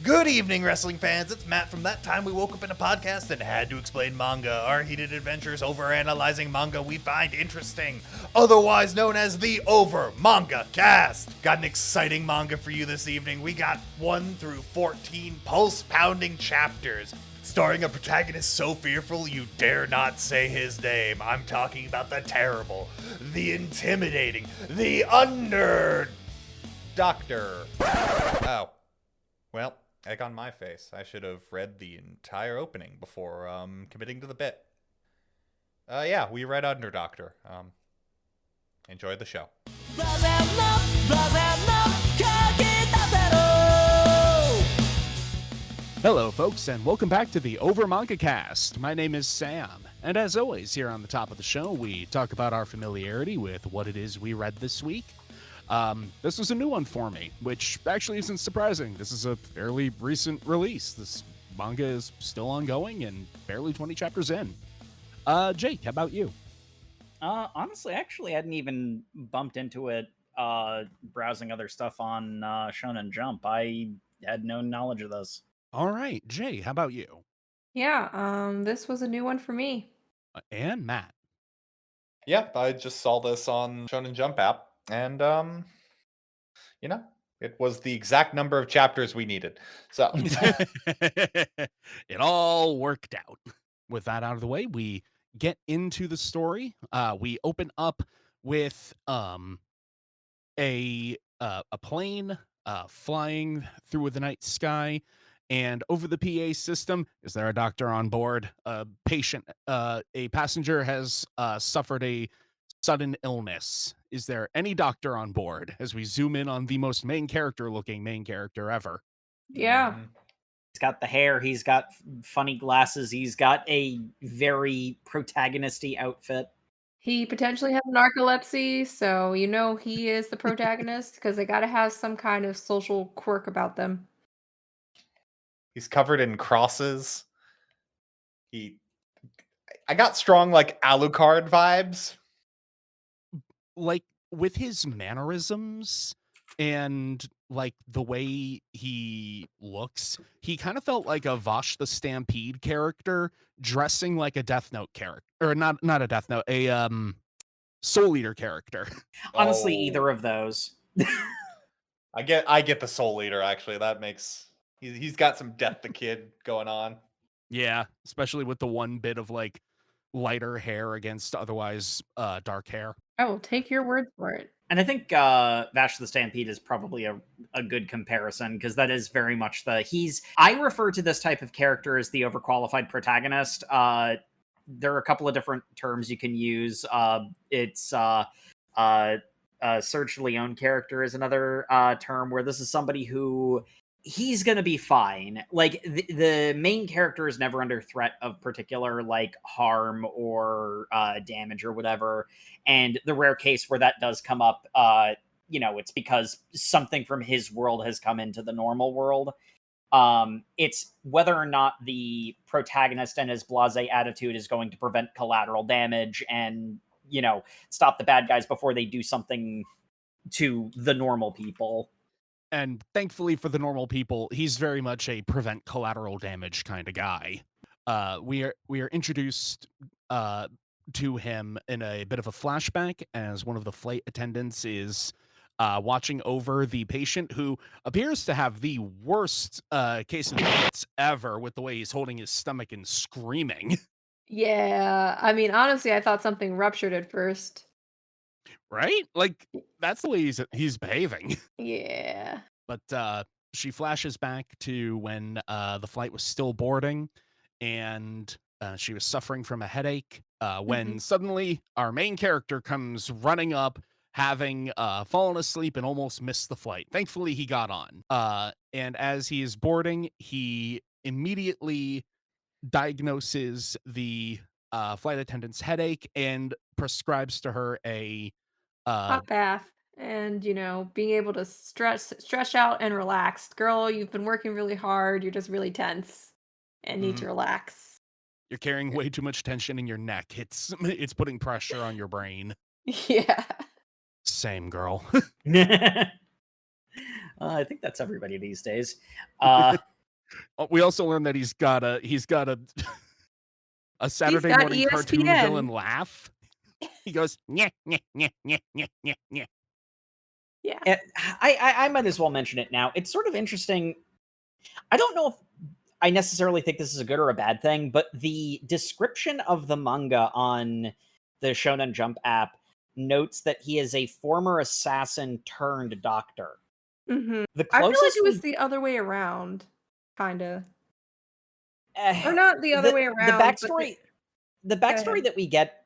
Good evening, wrestling fans. It's Matt from That Time We Woke Up in a Podcast and Had to Explain Manga, our heated adventures over analyzing manga we find interesting, otherwise known as the Over Manga Cast. Got an exciting manga for you this evening. We got 1 through 14 pulse-pounding chapters, starring a protagonist so fearful you dare not say his name. I'm talking about the terrible, the intimidating, the under Doctor. Oh. Well, egg on my face. I should have read the entire opening before committing to the bit. Yeah, we read Under Doctor. Enjoy the show. Hello, folks, and welcome back to the Over Manga Cast. My name is Sam, and as always, here on the top of the show, we talk about our familiarity with what it is we read this week. This was a new one for me, which actually isn't surprising. This is a fairly recent release. This manga is still ongoing and barely 20 chapters in. Jake, how about you? Honestly, actually, I hadn't even bumped into it browsing other stuff on Shonen Jump. I had no knowledge of this. All right, Jay, how about you? Yeah, this was a new one for me. And Matt. Yep, I just saw this on Shonen Jump app, and it was the exact number of chapters we needed. So It all worked out. With that out of the way, we get into the story. We open up with a plane flying through the night sky, and over the PA system, is there a doctor on board? A passenger has suffered a sudden illness. Is there any doctor on board? As we zoom in on the most main character ever. Yeah. He's got the hair, he's got funny glasses, he's got a very protagonisty outfit. He potentially has narcolepsy, so you know he is the protagonist because they got to have some kind of social quirk about them. he's covered in crosses. I got strong Alucard vibes. Like with his mannerisms and like the way he looks, he kind of felt like a Vosh the Stampede character dressing like a Death Note character, or not a Death Note, a Soul Eater character. Honestly, Oh. either of those. I get the Soul Eater, actually. That makes he's got some Death the Kid going on. Yeah, especially with the one bit of like lighter hair against otherwise dark hair. I will take your word for it. And I think Vash the Stampede is probably a good comparison, because that is very much I refer to this type of character as the overqualified protagonist. There are a couple of different terms you can use. Serge Leone character is another term, where this is somebody who he's going to be fine. Like the main character is never under threat of particular like harm or damage or whatever. And the rare case where that does come up, it's because something from his world has come into the normal world. It's whether or not the protagonist and his blasé attitude is going to prevent collateral damage and, stop the bad guys before they do something to the normal people. And thankfully for the normal people, he's very much a prevent collateral damage kind of guy. We are introduced to him in a bit of a flashback as one of the flight attendants is watching over the patient, who appears to have the worst case of fits ever, with the way he's holding his stomach and screaming. Yeah, I mean, honestly, I thought something ruptured at first. Right? Like, that's the way he's behaving. Yeah. But she flashes back to when the flight was still boarding, and she was suffering from a headache, when suddenly our main character comes running up, having fallen asleep and almost missed the flight. Thankfully, he got on. And as he is boarding, he immediately diagnoses the flight attendant's headache and prescribes to her a Hot bath and, being able to stretch out and relax. Girl, you've been working really hard. You're just really tense and need to relax. You're carrying way too much tension in your neck. It's putting pressure on your brain. Yeah. Same, girl. I think that's everybody these days. We also learned that he's got a a Saturday got morning cartoon villain ESPN. laugh. He goes, "Nyeh, nyeh, nyeh, nyeh, nyeh, nyeh, nyeh." Yeah. I might as well mention it now. It's sort of interesting. I don't know if I necessarily think this is a good or a bad thing, but the description of the manga on the Shonen Jump app notes that he is a former assassin turned doctor. Mhm. The I feel like closest it was we the other way around, kinda. Or eh, not the other way the around, but the go backstory ahead. that we get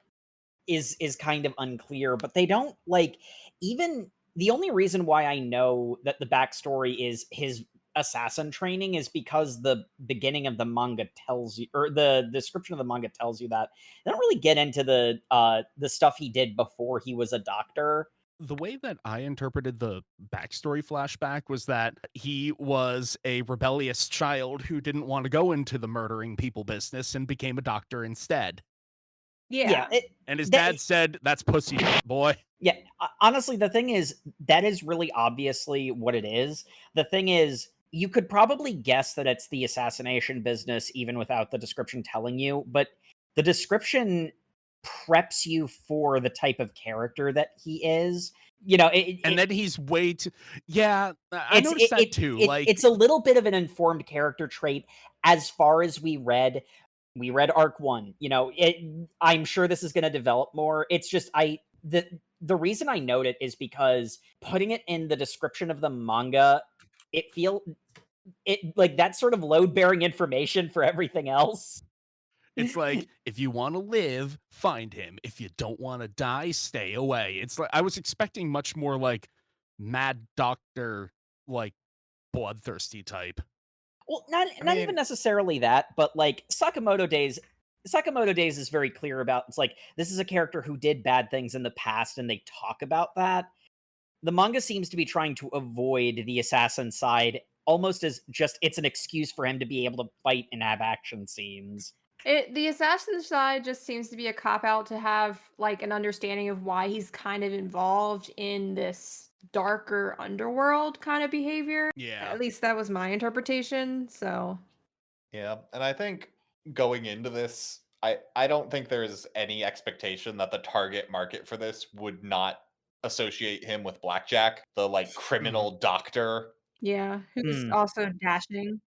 is kind of unclear, but they don't like even the only reason why I know that the backstory is his assassin training is because the beginning of the manga tells you, or the description of the manga tells you that. They don't really get into the stuff he did before he was a doctor. The way that I interpreted the backstory flashback was that he was a rebellious child who didn't want to go into the murdering people business and became a doctor instead. Yeah, Yeah. And his that, dad said, "That's pussy, boy." yeah. Honestly, the thing is that is really obviously what it is. The thing is, you could probably guess that it's the assassination business even without the description telling you, but the description preps you for the type of character that he is. You know, And then he's way too. Yeah, I it's noticed that too. Like, it's a little bit of an informed character trait as far as we read arc 1. You know, I'm sure this is going to develop more. It's just the reason I note it is because putting it in the description of the manga, it like that's sort of load bearing information for everything else. it's like, if you want to live, find him. If you don't want to die, stay away. It's like I was expecting much more like Mad Doctor, like bloodthirsty type. Well, I not even mean, necessarily that, but like Sakamoto Days is very clear about it's like this is a character who did bad things in the past and they talk about that. The manga seems to be trying to avoid the assassin side almost as just it's an excuse for him to be able to fight and have action scenes. The assassin side just seems to be a cop out to have like an understanding of why he's kind of involved in this darker underworld kind of behavior. Yeah. At least that was my interpretation. So, yeah, and I think going into this, I don't think there's any expectation that the target market for this would not associate him with Blackjack, the like Mhm. criminal doctor. yeah, who's Mm. also dashing.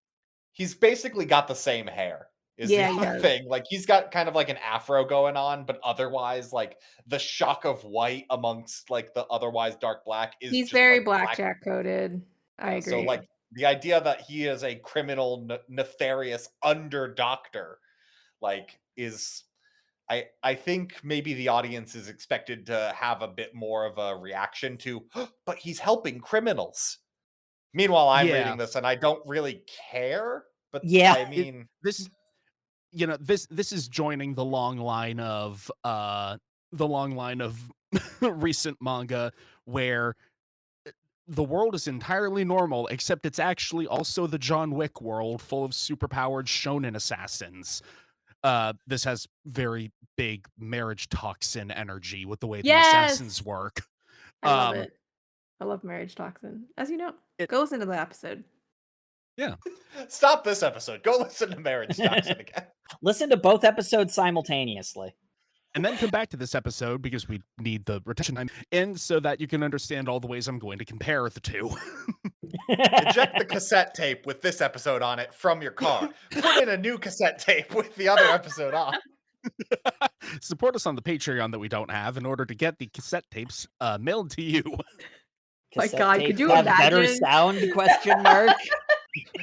He's basically got the same hair. Is the Yeah, he only does. thing. Like he's got kind of like an afro going on, but otherwise like the shock of white amongst like the otherwise dark black is He's just very like black. blackjack coded. I So agree. like the idea that he is a criminal nefarious under doctor like is I think maybe the audience is expected to have a bit more of a reaction to but he's helping criminals. Meanwhile, I'm Yeah. reading this and I don't really care, but Yeah. I mean, This, this is joining the long line of recent manga where the world is entirely normal, except it's actually also the John Wick world full of superpowered shonen assassins. This has very big marriage toxin energy with the way the assassins Yes, work. I love Um, it. I love Marriage Toxin. As you know, it, go listen to the episode. yeah. stop this episode. Go listen to Marriage Toxin again. Listen to both episodes simultaneously. And then come back to this episode because we need the retention time, and so that you can understand all the ways I'm going to compare the two. Eject the cassette tape with this episode on it from your car. Put in a new cassette tape with the other episode on. Support us on the Patreon that we don't have in order to get the cassette tapes mailed to you. My Cassette God, could tapes you have better imagine? sound? Question mark.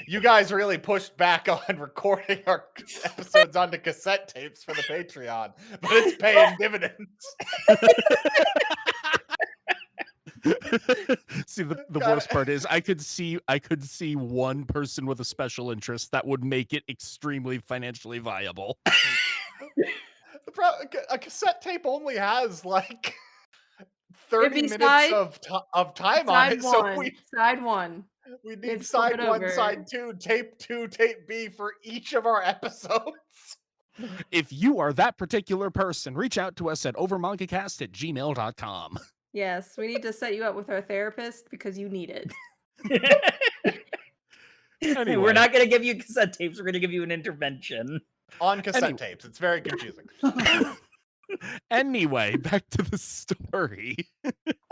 You guys really pushed back on recording our episodes onto cassette tapes for the Patreon, but it's paying dividends. See, the Got worst it. part is I could see one person with a special interest that would make it extremely financially viable. A cassette tape only has like It'd 30 be minutes of time on it, so side one. we need It's flip side it one, side over. two, tape B for each of our episodes. If you are that particular person, reach out to us at overmangacast@gmail.com. Yes, we need to set you up with our therapist because you need it. Anyway. We're not going to give you cassette tapes. We're going to give you an intervention. On cassette Anyway. tapes. It's very confusing. Anyway, back to the story.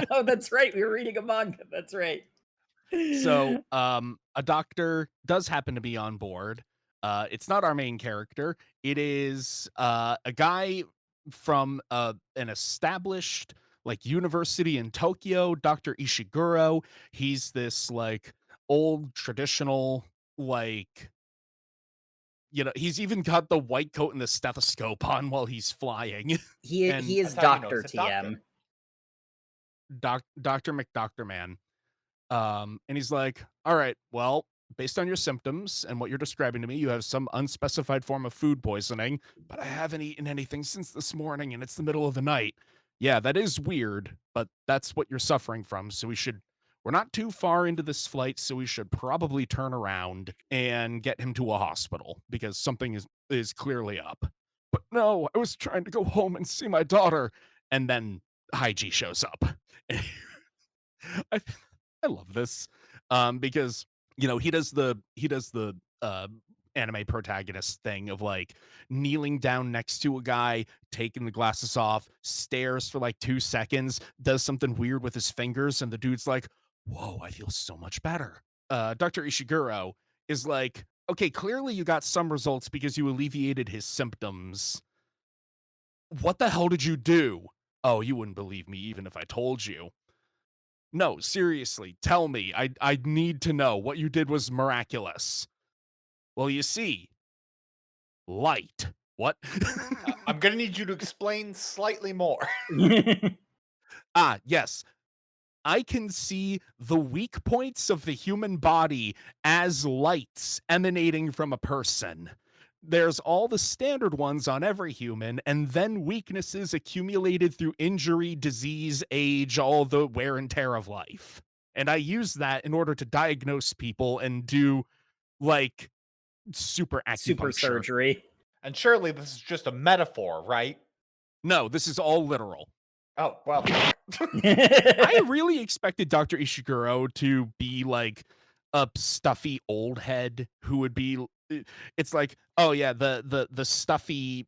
Oh, that's right. We were reading a manga. That's right. So, a doctor does happen to be on board. It's not our main character. It is a guy from an established like university in Tokyo, Dr. Ishiguro. He's this like old traditional like he's even got the white coat and the stethoscope on while he's flying. He And is That's how you know Dr. it's a doctor. TM. Dr. McDoctorman. And he's like, all right, well, based on your symptoms and what you're describing to me, you have some unspecified form of food poisoning, but I haven't eaten anything since this morning and it's the middle of the night. Yeah, that is weird, but that's what you're suffering from. So we're not too far into this flight, so we should probably turn around and get him to a hospital because something is clearly up. But no, I was trying to go home and see my daughter. And then Haiji shows up. I love this because he does the anime protagonist thing of like kneeling down next to a guy, taking the glasses off, stares for like 2 seconds, does something weird with his fingers, and the dude's like, whoa, I feel so much better. Dr. Ishiguro is like, okay, clearly you got some results because you alleviated his symptoms. What the hell did you do? Oh, you wouldn't believe me even if I told you. No, seriously, tell me. I need to know. What you did was miraculous. Well, you see, light. What? I'm gonna need you to explain slightly more. Yes. I can see the weak points of the human body as lights emanating from a person. There's all the standard ones on every human, and then weaknesses accumulated through injury, disease, age, all the wear and tear of life. And I use that in order to diagnose people and do, like, super acupuncture. Super surgery. And surely this is just a metaphor, right? No, this is all literal. Oh, well. I really expected Dr. Ishiguro to be like a stuffy old head who would be it's like, oh yeah, the stuffy,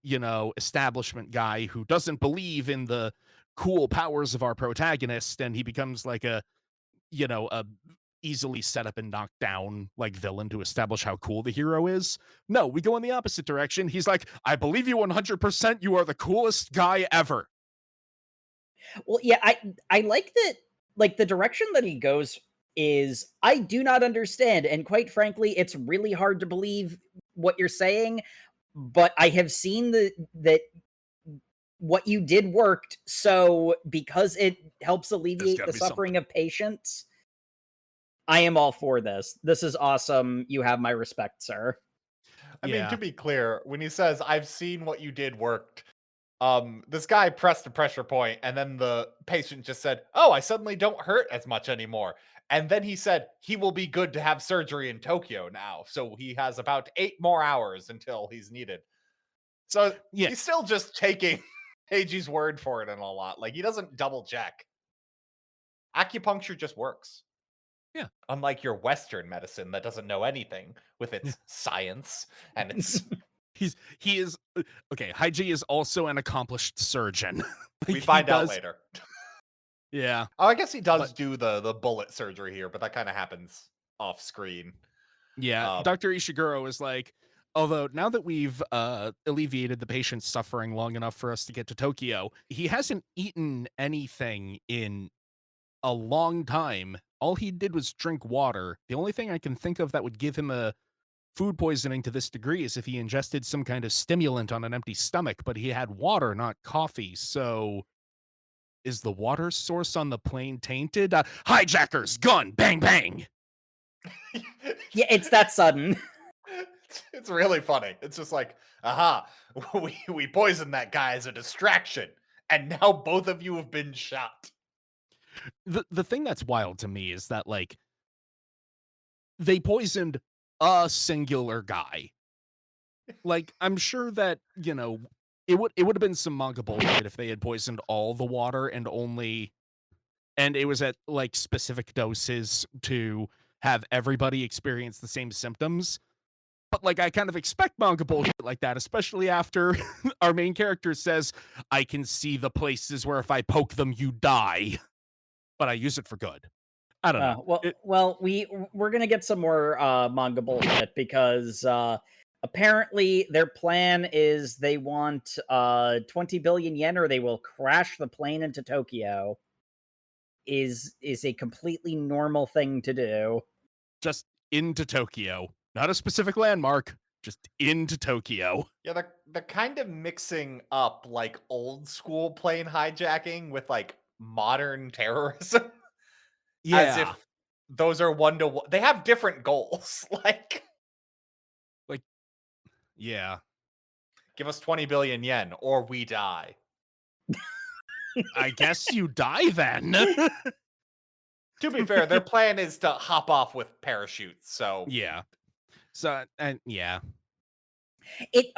establishment guy who doesn't believe in the cool powers of our protagonist, and he becomes like a easily set up and knocked down like villain to establish how cool the hero is. No, we go in the opposite direction. He's like, I believe you 100%. You are the coolest guy ever. Well, yeah, I like that. Like the direction that he goes is I do not understand, and quite frankly, it's really hard to believe what you're saying. But I have seen that what you did worked. So because it helps alleviate the suffering of patients, I am all for this. This is awesome. You have my respect, sir. I mean, to be clear, when he says, I've seen what you did worked, this guy pressed the pressure point, and then the patient just said, oh, I suddenly don't hurt as much anymore. And then he said he will be good to have surgery in Tokyo now. So he has about 8 more hours until he's needed. So he's still just taking Heiji's word for it and a lot. Like, he doesn't double check. Acupuncture just works. Yeah. Unlike your Western medicine that doesn't know anything with its science and its... He is okay. Haiji is also an accomplished surgeon. We find out later. Yeah. Oh, I guess he does do the bullet surgery here, but that kind of happens off screen. Yeah. Dr. Ishiguro is like, although now that we've alleviated the patient's suffering long enough for us to get to Tokyo, he hasn't eaten anything in a long time. All he did was drink water. The only thing I can think of that would give him a food poisoning to this degree is if he ingested some kind of stimulant on an empty stomach, but he had water, not coffee. So is the water source on the plane tainted? Hijackers, gun, bang, bang. Yeah, it's that sudden. It's really funny. It's just like, aha, we poisoned that guy as a distraction, and now both of you have been shot. The thing that's wild to me is that, like, they poisoned a singular guy. Like, I'm sure that, it would have been some manga bullshit if they had poisoned all the water and it was at like specific doses to have everybody experience the same symptoms. But like, I kind of expect manga bullshit like that, especially after our main character says, I can see the places where if I poke them, you die, but I use it for good. I don't know. We're gonna get some more manga bullshit because apparently their plan is they want 20 billion yen or they will crash the plane into Tokyo. Is a completely normal thing to do. Just into Tokyo, not a specific landmark, just into Tokyo. Yeah, the kind of mixing up like old school plane hijacking with like modern terrorism. As Yeah. if those are one to one. They have different goals. Like, Yeah. give us 20 billion yen or we die. I guess you die then. To be fair, their plan is to hop off with parachutes. So Yeah. So, and yeah.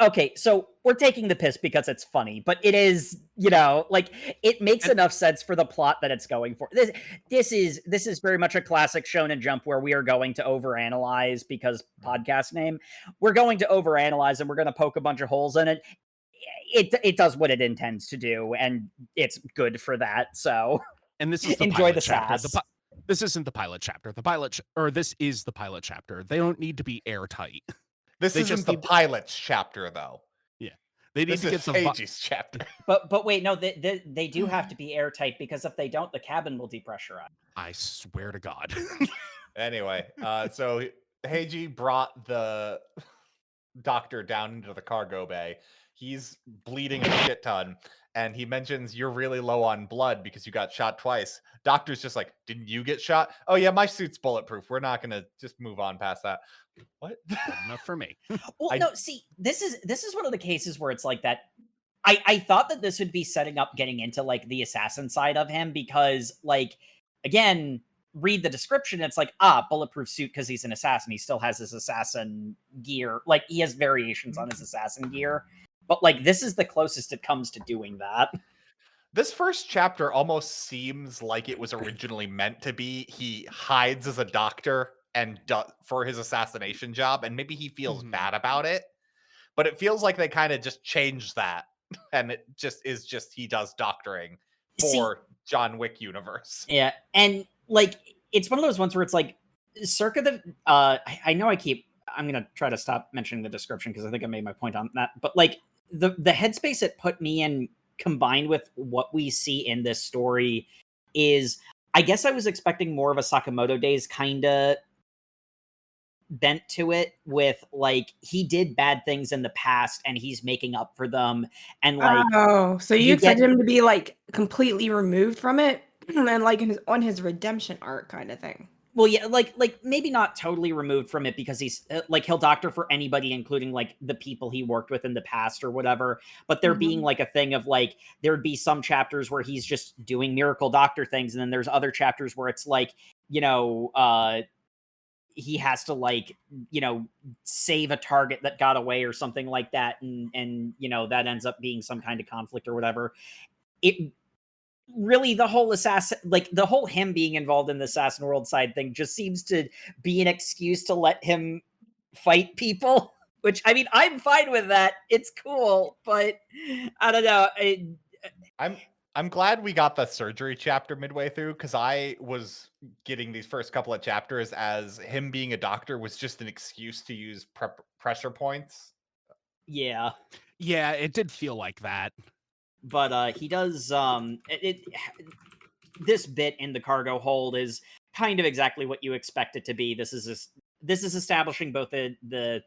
Okay, so we're taking the piss because it's funny, but it is, like, it makes enough sense for the plot that it's going for. This is very much a classic Shonen Jump where we are going to overanalyze because podcast name. We're going to overanalyze and we're going to poke a bunch of holes in it. It does what it intends to do, and it's good for that. So, and this is the enjoy pilot the chapter. sass. This isn't the pilot chapter. This is the pilot chapter. They don't need to be airtight. This isn't the pilot's chapter, though. Yeah, they need to get some Heiji's chapter. But wait, no, they do have to be airtight because if they don't, the cabin will depressurize. I swear to God. Anyway, so Heiji brought the doctor down into the cargo bay. He's bleeding a shit ton, and he mentions you're really low on blood because you got shot twice. Doctor's just like, didn't you get shot? Oh yeah, my suit's bulletproof. We're not gonna just move on past that. What? Good enough for me. Well, no, see, this is one of the cases where it's like that. I thought that this would be setting up getting into like the assassin side of him because, like, again, read the description. It's like, bulletproof suit because he's an assassin. He still has his assassin gear. Like, he has variations on his assassin gear. But like, this is the closest it comes to doing that. This first chapter almost seems like it was originally meant to be. He hides as a doctor and for his assassination job, and maybe he feels bad about it. But it feels like they kind of just changed that. And it is he does doctoring for John Wick universe. Yeah, and like it's one of those ones where it's like circa the I know I'm gonna try to stop mentioning the description because I think I made my point on that. But like the headspace it put me in combined with what we see in this story is, I guess I was expecting more of a Sakamoto Days kind of bent to it with like he did bad things in the past and he's making up for them, and like so you expected him to be like completely removed from it and like on his redemption arc kind of thing. Well, yeah, like maybe not totally removed from it because he's like he'll doctor for anybody, including like the people he worked with in the past or whatever. But there being like a thing of like there'd be some chapters where he's just doing miracle doctor things, and then there's other chapters where it's like he has to like save a target that got away or something like that, and that ends up being some kind of conflict or whatever. It really, the whole assassin, like the whole him being involved in the assassin world side thing just seems to be an excuse to let him fight people, which I mean I'm fine with that, it's cool, but I don't know. I'm glad we got the surgery chapter midway through, because I was getting these first couple of chapters as him being a doctor was just an excuse to use pressure points. Yeah, it did feel like that. But he does this bit in the cargo hold is kind of exactly what you expect it to be. This is establishing both the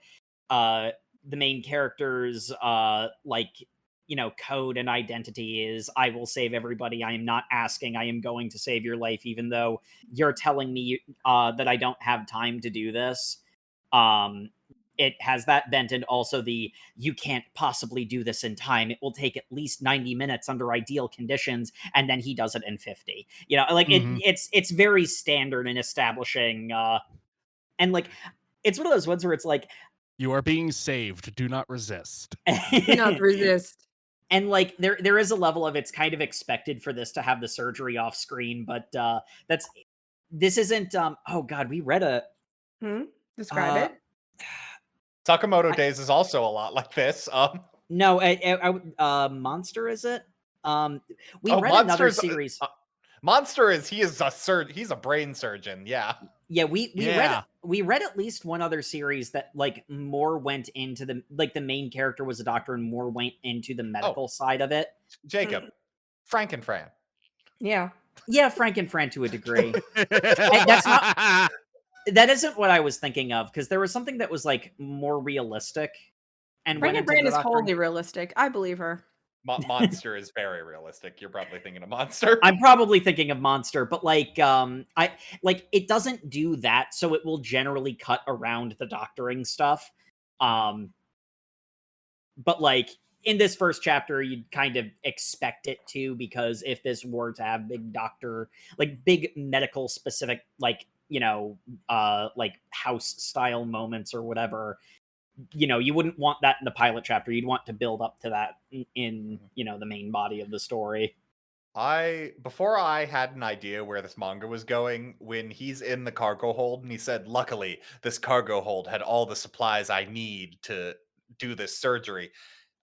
main character's code and identity is, I will save everybody. I am not asking. I am going to save your life, even though you're telling me that I don't have time to do this. It has that bent, and also you can't possibly do this in time. It will take at least 90 minutes under ideal conditions, and then he does it in 50. It's very standard in establishing, and like it's one of those ones where it's like, you are being saved. Do not resist. Do not resist. And like there is a level of it's kind of expected for this to have the surgery off screen, but that's this isn't oh god, we read a Describe uh it. Sakamoto I, Days is also a lot like this. no, Monster, is it? We Oh, read another Monster's series. Monster is he's a brain surgeon. Yeah. Yeah, we Yeah. read at least one other series that like more went into the main character was a doctor and more went into the medical side of it. Jacob, Mm. Frankenfran. Yeah. Yeah, Frank and Fran to a degree. That isn't what I was thinking of, because there was something that was like more realistic and went Brandon into the Brand is doctor. wholly realistic. I believe her. Monster is very realistic. You're probably thinking of Monster. I'm probably thinking of Monster, but like I like it doesn't do that, so it will generally cut around the doctoring stuff. But like in this first chapter, you'd kind of expect it to, because if this were to have big doctor, like big medical specific, like, like house style moments or whatever, you wouldn't want that in the pilot chapter. You'd want to build up to that in the main body of the story. Before I had an idea where this manga was going, when he's in the cargo hold and he said, "Luckily, this cargo hold had all the supplies I need to do this surgery."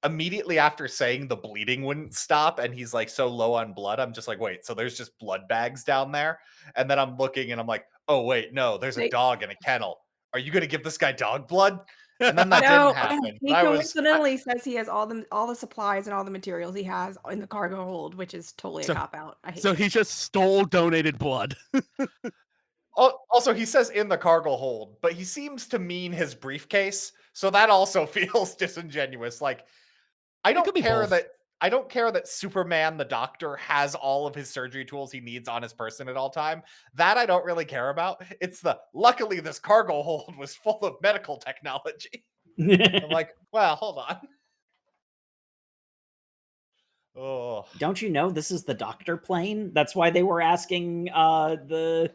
Immediately after saying the bleeding wouldn't stop and he's like so low on blood, I'm just like, wait, so there's just blood bags down there? And then I'm looking and I'm like, oh wait, no, there's a They- dog in a kennel. Are you gonna give this guy dog blood? And then that No, didn't happen. he But coincidentally says he has all the supplies and all the materials he has in the cargo hold, which is totally So- a cop out. I hate So it. he just stole donated blood. Also, he says in the cargo hold, but he seems to mean his briefcase. So that also feels disingenuous. Like, I could don't be care both. that I don't care that Superman the doctor has all of his surgery tools he needs on his person at all time. That I don't really care about. It's the luckily this cargo hold was full of medical technology. I'm like, well, hold on. Oh, Don't you know this is the doctor plane? That's why they were asking the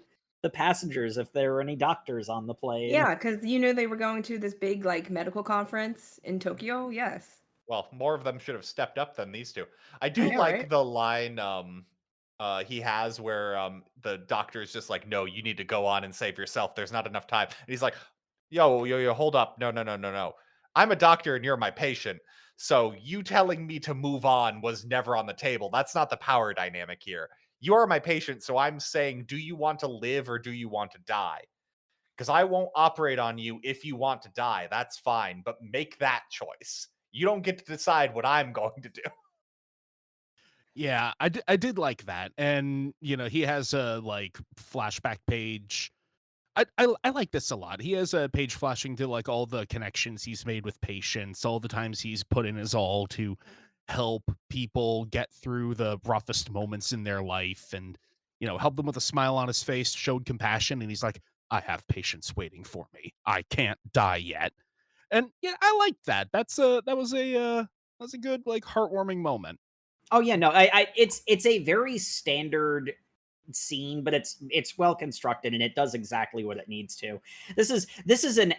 passengers if there were any doctors on the plane. Yeah, because they were going to this big like medical conference in Tokyo. Yes. well, more of them should have stepped up than these two. I I do know, like right? the line he has where the doctor is just like, no, you need to go on and save yourself. There's not enough time. And he's like, yo, hold up. No. I'm a doctor and you're my patient. So you telling me to move on was never on the table. That's not the power dynamic here. You are my patient, so I'm saying, do you want to live or do you want to die? Because I won't operate on you if you want to die. That's fine, but make that choice. You don't get to decide what I'm going to do. Yeah, I did like that. And, he has a like flashback page. I like this a lot. He has a page flashing to like all the connections he's made with patients, all the times he's put in his all to help people get through the roughest moments in their life and, help them with a smile on his face, showed compassion. And he's like, I have patients waiting for me. I can't die yet. And yeah, I like that. That was a good, like, heartwarming moment. Oh yeah, no, it's a very standard scene, but it's well constructed and it does exactly what it needs to. This is an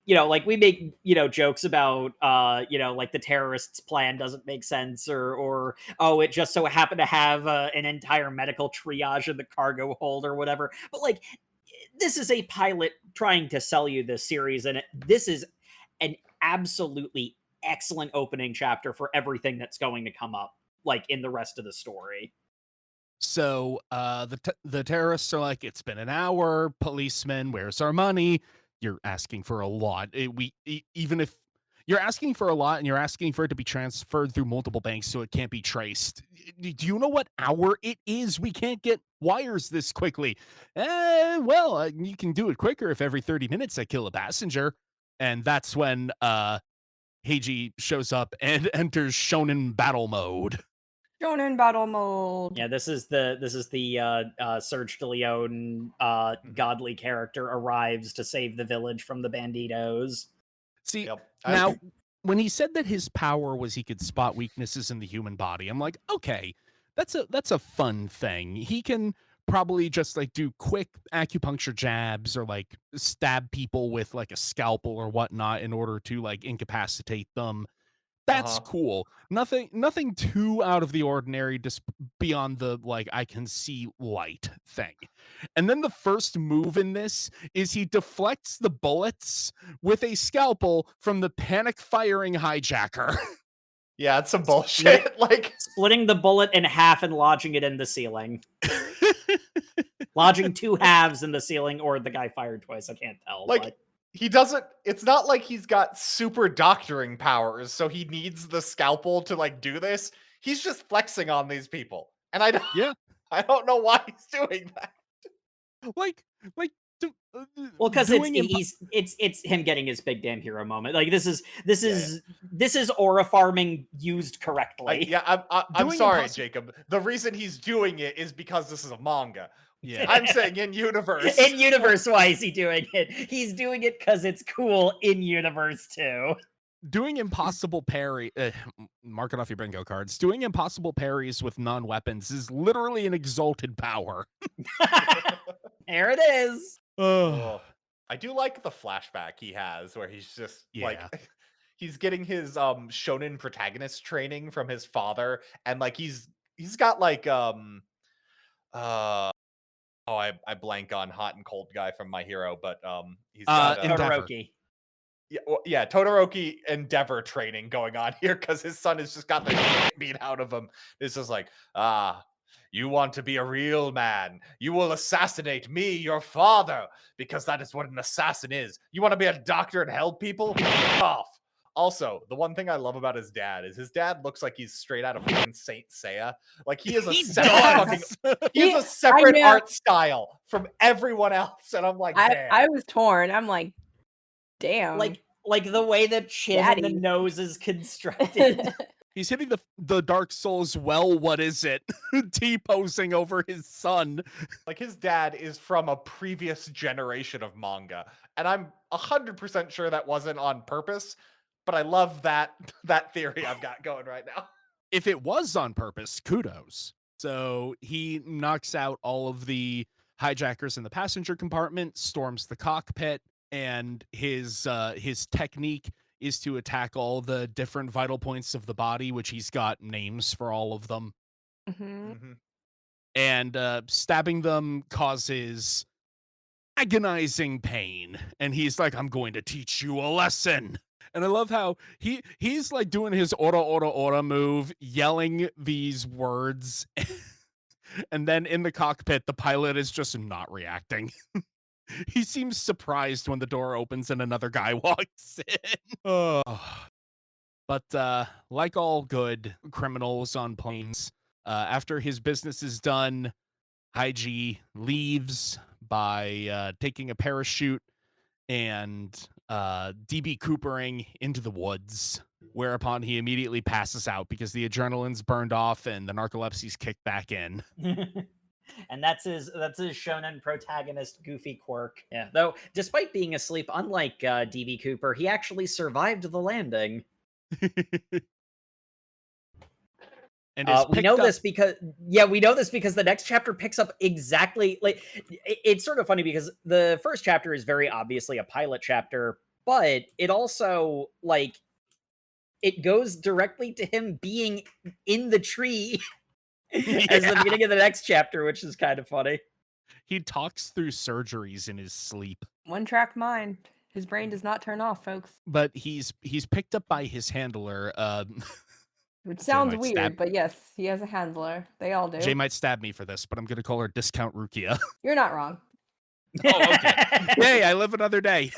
like we make jokes about like the terrorists' plan doesn't make sense, or oh, it just so happened to have an entire medical triage in the cargo hold or whatever. But like this is a pilot trying to sell you this series, and this is an absolutely excellent opening chapter for everything that's going to come up like in the rest of the story. So the terrorists are like, it's been an hour, policeman, where's our money? You're asking for a lot. Even if you're asking for a lot and you're asking for it to be transferred through multiple banks so it can't be traced. Do you know what hour it is? We can't get wires this quickly. Well, you can do it quicker if every 30 minutes I kill a passenger. And that's when Heiji shows up and enters shonen battle mode. Shonen battle mode. Yeah, this is the Serge de Leon godly character arrives to save the village from the banditos. See, Yep. now when he said that his power was he could spot weaknesses in the human body, I'm like, okay, that's a fun thing. He can probably just like do quick acupuncture jabs or like stab people with like a scalpel or whatnot in order to like incapacitate them. That's cool. Nothing too out of the ordinary, just beyond the like I can see light thing. And then the first move in this is he deflects the bullets with a scalpel from the panic firing hijacker. Yeah, it's some bullshit. Like Splitting the bullet in half and lodging it in the ceiling. Lodging two halves in the ceiling, or the guy fired twice. I can't tell. Like, but he doesn't. It's not like he's got super doctoring powers, so he needs the scalpel to like do this. He's just flexing on these people, and I don't. Yeah. I don't know why he's doing that. like well, because doing it's him getting his big damn hero moment. Like this is aura farming used correctly. I'm Doing sorry, impossible- Jacob. The reason he's doing it is because this is a manga. Yeah. I'm saying in universe. In universe, why is he doing it? He's doing it because it's cool in universe too. Doing impossible parry, mark it off your bingo cards. Doing impossible parries with non-weapons is literally an exalted power. There it is. Oh, I do like the flashback he has where he's just like he's getting his shonen protagonist training from his father, and like he's got like I blank on hot and cold guy from My Hero, but he's got Todoroki. Yeah, Todoroki Endeavor training going on here because his son has just got the shit beat out of him. It's just like, you want to be a real man. You will assassinate me, your father, because that is what an assassin is. You want to be a doctor and help people? F off. Also, the one thing I love about his dad is his dad looks like he's straight out of fucking Saint Seiya. Like he is a separate he has a separate art style from everyone else, and I'm like, damn. I was torn. I'm like, damn. Like the way the chin and the nose is constructed. He's hitting the Dark Souls, well, what is it? T-posing over his son. Like his dad is from a previous generation of manga. And I'm 100% sure that wasn't on purpose, but I love that theory I've got going right now. If it was on purpose, kudos. So he knocks out all of the hijackers in the passenger compartment, storms the cockpit, and his technique is to attack all the different vital points of the body, which he's got names for all of them. Mm-hmm. And stabbing them causes agonizing pain. And he's like, I'm going to teach you a lesson. And I love how he's like doing his ora move, yelling these words. And then in the cockpit, the pilot is just not reacting. He seems surprised when the door opens and another guy walks in. Oh. But like all good criminals on planes, after his business is done, Haiji leaves by taking a parachute and DB Coopering into the woods, whereupon he immediately passes out because the adrenaline's burned off and the narcolepsy's kicked back in. And that's his shonen protagonist goofy quirk. Yeah. Though, despite being asleep, unlike DB Cooper, he actually survived the landing. And we know this because the next chapter picks up exactly like it's sort of funny because the first chapter is very obviously a pilot chapter, but it also like it goes directly to him being in the tree. As the beginning of the next chapter, which is kind of funny. He talks through surgeries in his sleep. One-track mind. His brain does not turn off, folks. But he's picked up by his handler. Which sounds weird, but yes, he has a handler. They all do. Jay might stab me for this, but I'm going to call her Discount Rukia. You're not wrong. Oh, okay. Yay, I live another day.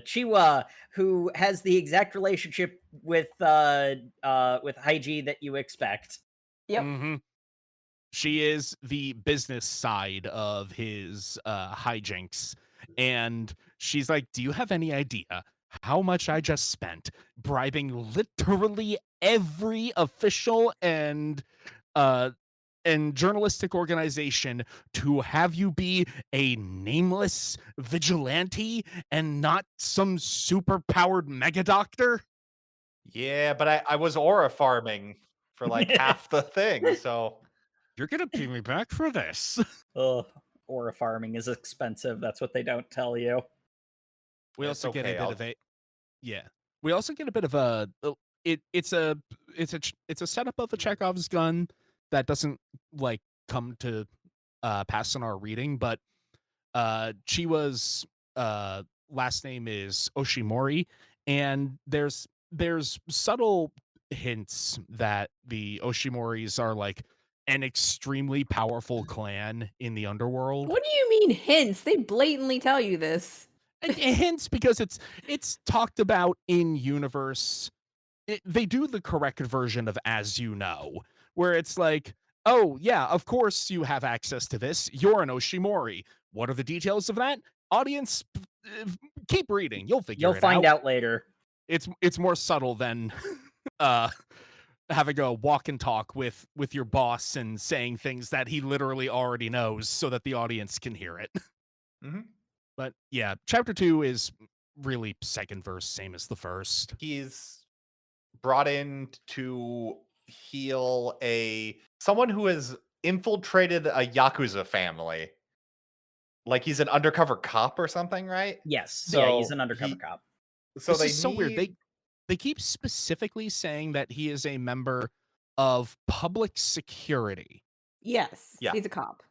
Ch.1, who has the exact relationship with Haiji that you expect. Yep. Mm-hmm. She is the business side of his hijinks, and she's like, "Do you have any idea how much I just spent bribing literally every official and journalistic organization to have you be a nameless vigilante and not some super-powered mega doctor?" Yeah, but I was aura farming for like half the thing, so You're gonna pay me back for this. Aura farming is expensive. That's what they don't tell you. We It's also get a okay, bit of a yeah. We also get a bit of a it's a setup of a Chekhov's gun that doesn't like come to pass in our reading, but Chiwa's last name is Oshimori, and there's subtle hints that the Oshimoris are like an extremely powerful clan in the underworld. What do you mean hints? They blatantly tell you this. And hints because it's talked about in universe. They do the correct version of as you know, where it's like, oh yeah, of course you have access to this. You're an Oshimori. What are the details of that? Audience, keep reading. You'll figure You'll it find out. out later. It's more subtle than uh having a walk and talk with your boss and saying things that he literally already knows so that the audience can hear it. Mhm. But yeah, chapter 2 is really second verse, same as the first. He's brought in to heal someone who has infiltrated a Yakuza family. Like he's an undercover cop or something, right? Yes. Yeah, he's So an undercover cop. so This they is so weird. need They keep specifically saying that he is a member of public security. Yes, Yeah. he's a cop.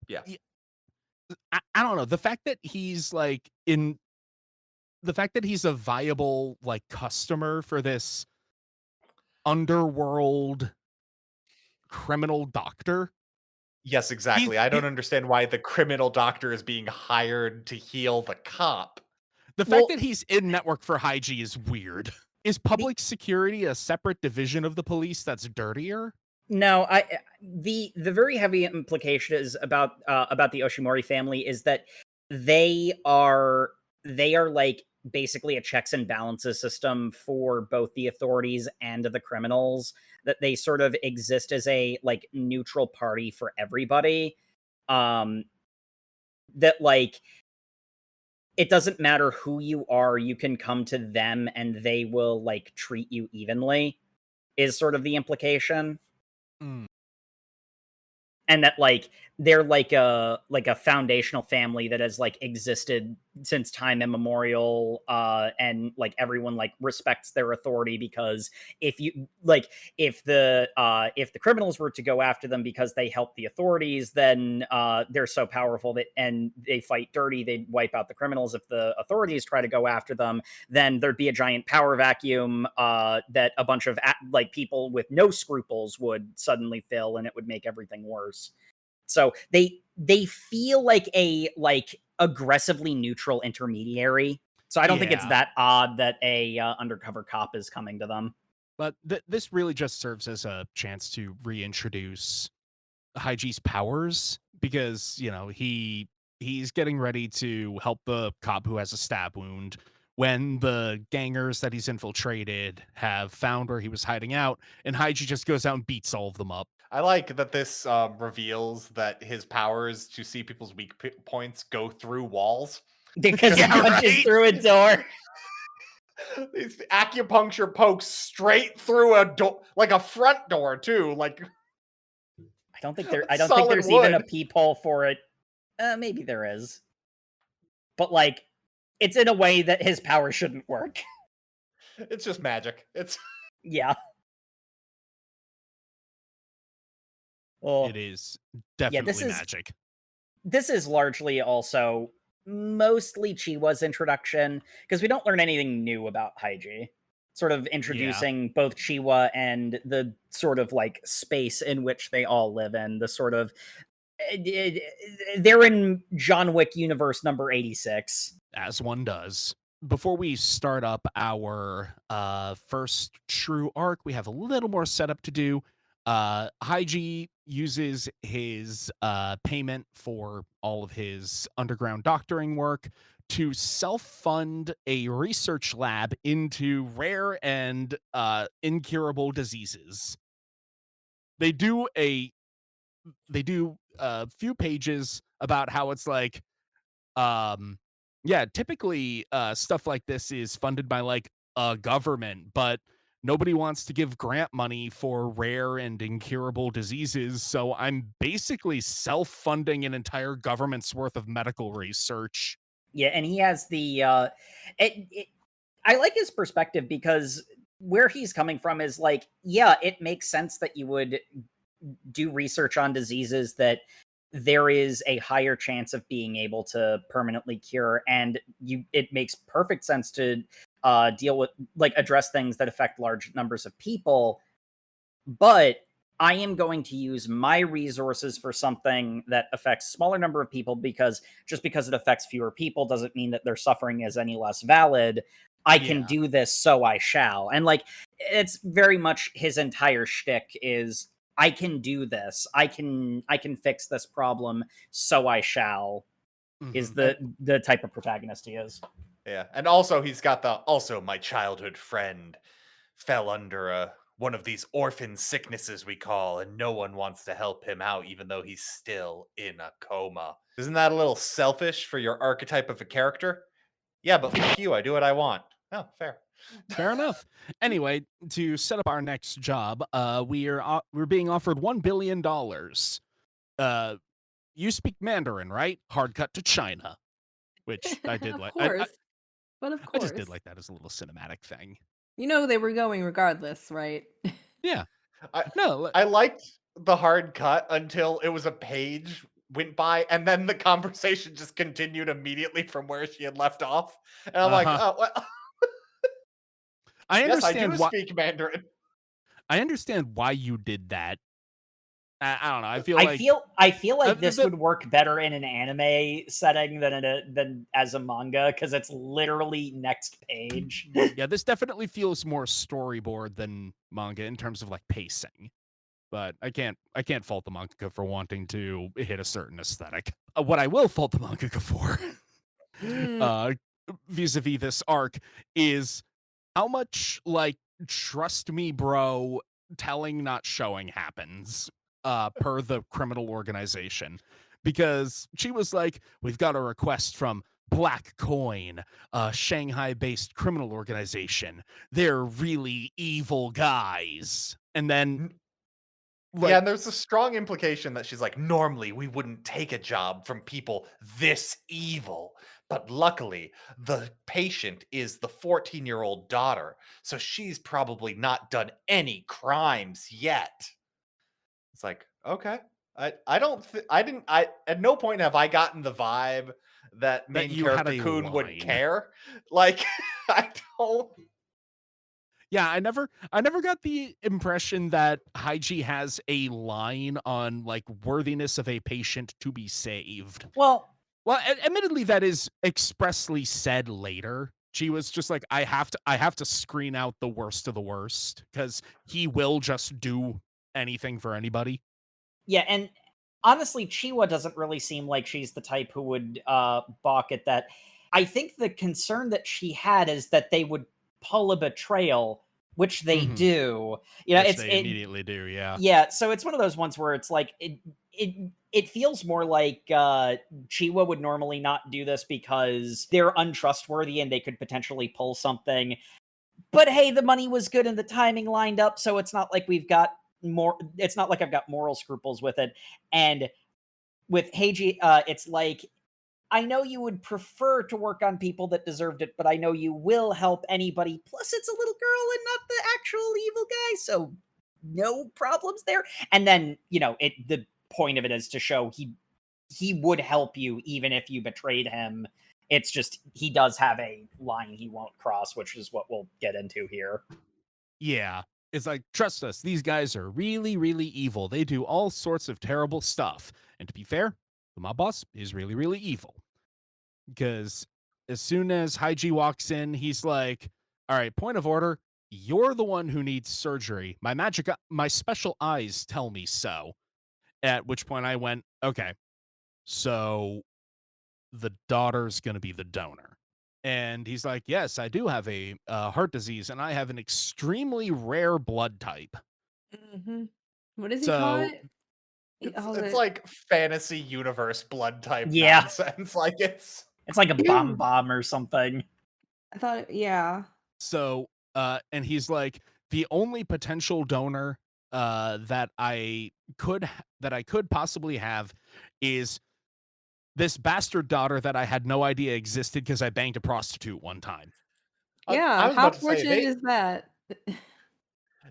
Yeah. I don't know. The fact that he's a viable like customer for this underworld criminal doctor. Yes, exactly. I He don't understand why the criminal doctor is being hired to heal the cop. The Well- fact that he's in network for Hygie is weird. Is public security a separate division of the police that's dirtier? No, the very heavy implication is about the Oshimori family is that they are like basically a checks and balances system for both the authorities and the criminals, that they sort of exist as a like neutral party for everybody. That like it doesn't matter who you are, you can come to them and they will like treat you evenly, is sort of the implication. Mm. And that like they're like a foundational family that has like existed since time immemorial, and like everyone like respects their authority, because if the criminals were to go after them because they help the authorities, then they're so powerful that and they fight dirty, they'd wipe out the criminals. If the authorities try to go after them, then there'd be a giant power vacuum that a bunch of like people with no scruples would suddenly fill, and it would make everything worse. So they feel like a aggressively neutral intermediary. So I don't think it's Yeah. that odd that a undercover cop is coming to them. But this really just serves as a chance to reintroduce Hygie's powers, because, you know, he's getting ready to help the cop who has a stab wound when the gangers that he's infiltrated have found where he was hiding out, and Hygie just goes out and beats all of them up. I like that this reveals that his powers to see people's weak points go through walls. Because he Yeah, punches right? through a door. These acupuncture pokes straight through a door, like a front door too. Like I don't think there's even a peephole for it. Maybe there is. But like it's in a way that his power shouldn't work. it's just magic. It's Yeah. Oh. It is definitely magic. This is largely also mostly Chiwa's introduction, because we don't learn anything new about Hygie. Sort of introducing both Chiwa and the sort of like space in which they all live in. The sort of they're in John Wick universe number 86. As one does. Before we start up our first true arc, we have a little more setup to do. Hygie uses his payment for all of his underground doctoring work to self-fund a research lab into rare and incurable diseases. They do a few pages about how it's like, yeah, typically stuff like this is funded by like a government, but nobody wants to give grant money for rare and incurable diseases, so I'm basically self-funding an entire government's worth of medical research. Yeah, and he has the I like his perspective because where he's coming from is like, yeah, it makes sense that you would do research on diseases that there is a higher chance of being able to permanently cure, and it makes perfect sense to deal with, like, address things that affect large numbers of people. But I am going to use my resources for something that affects smaller number of people, because just because it affects fewer people doesn't mean that their suffering is any less valid. I can Yeah. do this, so I shall. And like, it's very much his entire shtick is, I can do this. I can fix this problem, so I shall. Is Mhm. the type of protagonist he is. Yeah, and also he's got the also my childhood friend fell under one of these orphan sicknesses we call, and no one wants to help him out even though he's still in a coma. Isn't that a little selfish for your archetype of a character? Yeah, but fuck you, I do what I want. Oh, fair. Fair enough. Anyway, to set up our next job, we're being offered $1 billion. You speak Mandarin, right? Hard cut to China, which I did Of like. course. But of I just did course. like that as a little cinematic thing. You know they were going regardless, right? Yeah. I No. I liked the hard cut until it was a page went by, and then the conversation just continued immediately from where she had left off. And I'm like, Uh-huh. oh, well, I yes, I understand do why. speak Mandarin. I understand why you did that. I don't know. I feel I like feel I feel like this the would work better in an anime setting than as a manga, because it's literally next page. yeah, this definitely feels more storyboard than manga in terms of like pacing. But I can't fault the mangaka for wanting to hit a certain aesthetic. What I will fault the mangaka for, Mm, uh, vis-a-vis this arc, is how much like trust me, bro, telling not showing happens per the criminal organization. Because she was like, we've got a request from Black Coin, a Shanghai-based criminal organization. They're really evil guys. And then Yeah, like and there's a strong implication that she's like, normally we wouldn't take a job from people this evil. But luckily, the patient is the 14-year-old daughter. So she's probably not done any crimes yet. It's like, okay. I don't I didn't I at no point have I gotten the vibe that that main you had character a Kun would line. care. Like I don't. Yeah, I never got the impression that Haiji has a line on like worthiness of a patient to be saved. Well, Well, admittedly, that is expressly said later. She was just like, I have to screen out the worst of the worst because he will just do anything for anybody. yeah, and honestly, Chiwa doesn't really seem like she's the type who would balk at that. I think the concern that she had is that they would pull a betrayal, which they Mhm. do. You know, Which it's they it immediately do. Yeah. yeah, so it's one of those ones where it's like it feels more like Chiwa would normally not do this because they're untrustworthy and they could potentially pull something. But hey, the money was good and the timing lined up, so it's not like it's not like I've got moral scruples with it. And with Heiji, it's like, I know you would prefer to work on people that deserved it, but I know you will help anybody. Plus, it's a little girl and not the actual evil guy, so no problems there. And then, the point of it is to show he would help you even if you betrayed him. It's just he does have a line he won't cross, which is what we'll get into here. Yeah. It's like, trust us, these guys are really, really evil. They do all sorts of terrible stuff. And to be fair, the mob boss is really, really evil. Because as soon as Haiji walks in, he's like, all right, point of order. You're the one who needs surgery. My special eyes tell me so. At which point I went, okay, so the daughter's going to be the donor. And he's like, yes, I do have a heart disease and I have an extremely rare blood type. hmm What does he call So it? He It's calls it's it. like fantasy universe blood type Yeah, nonsense. Like it's like a bomb or something. I thought, yeah. So, and he's like, the only potential donor that I could possibly have is this bastard daughter that I had no idea existed because I banged a prostitute one time. I Yeah, was how about to say, fortunate is that?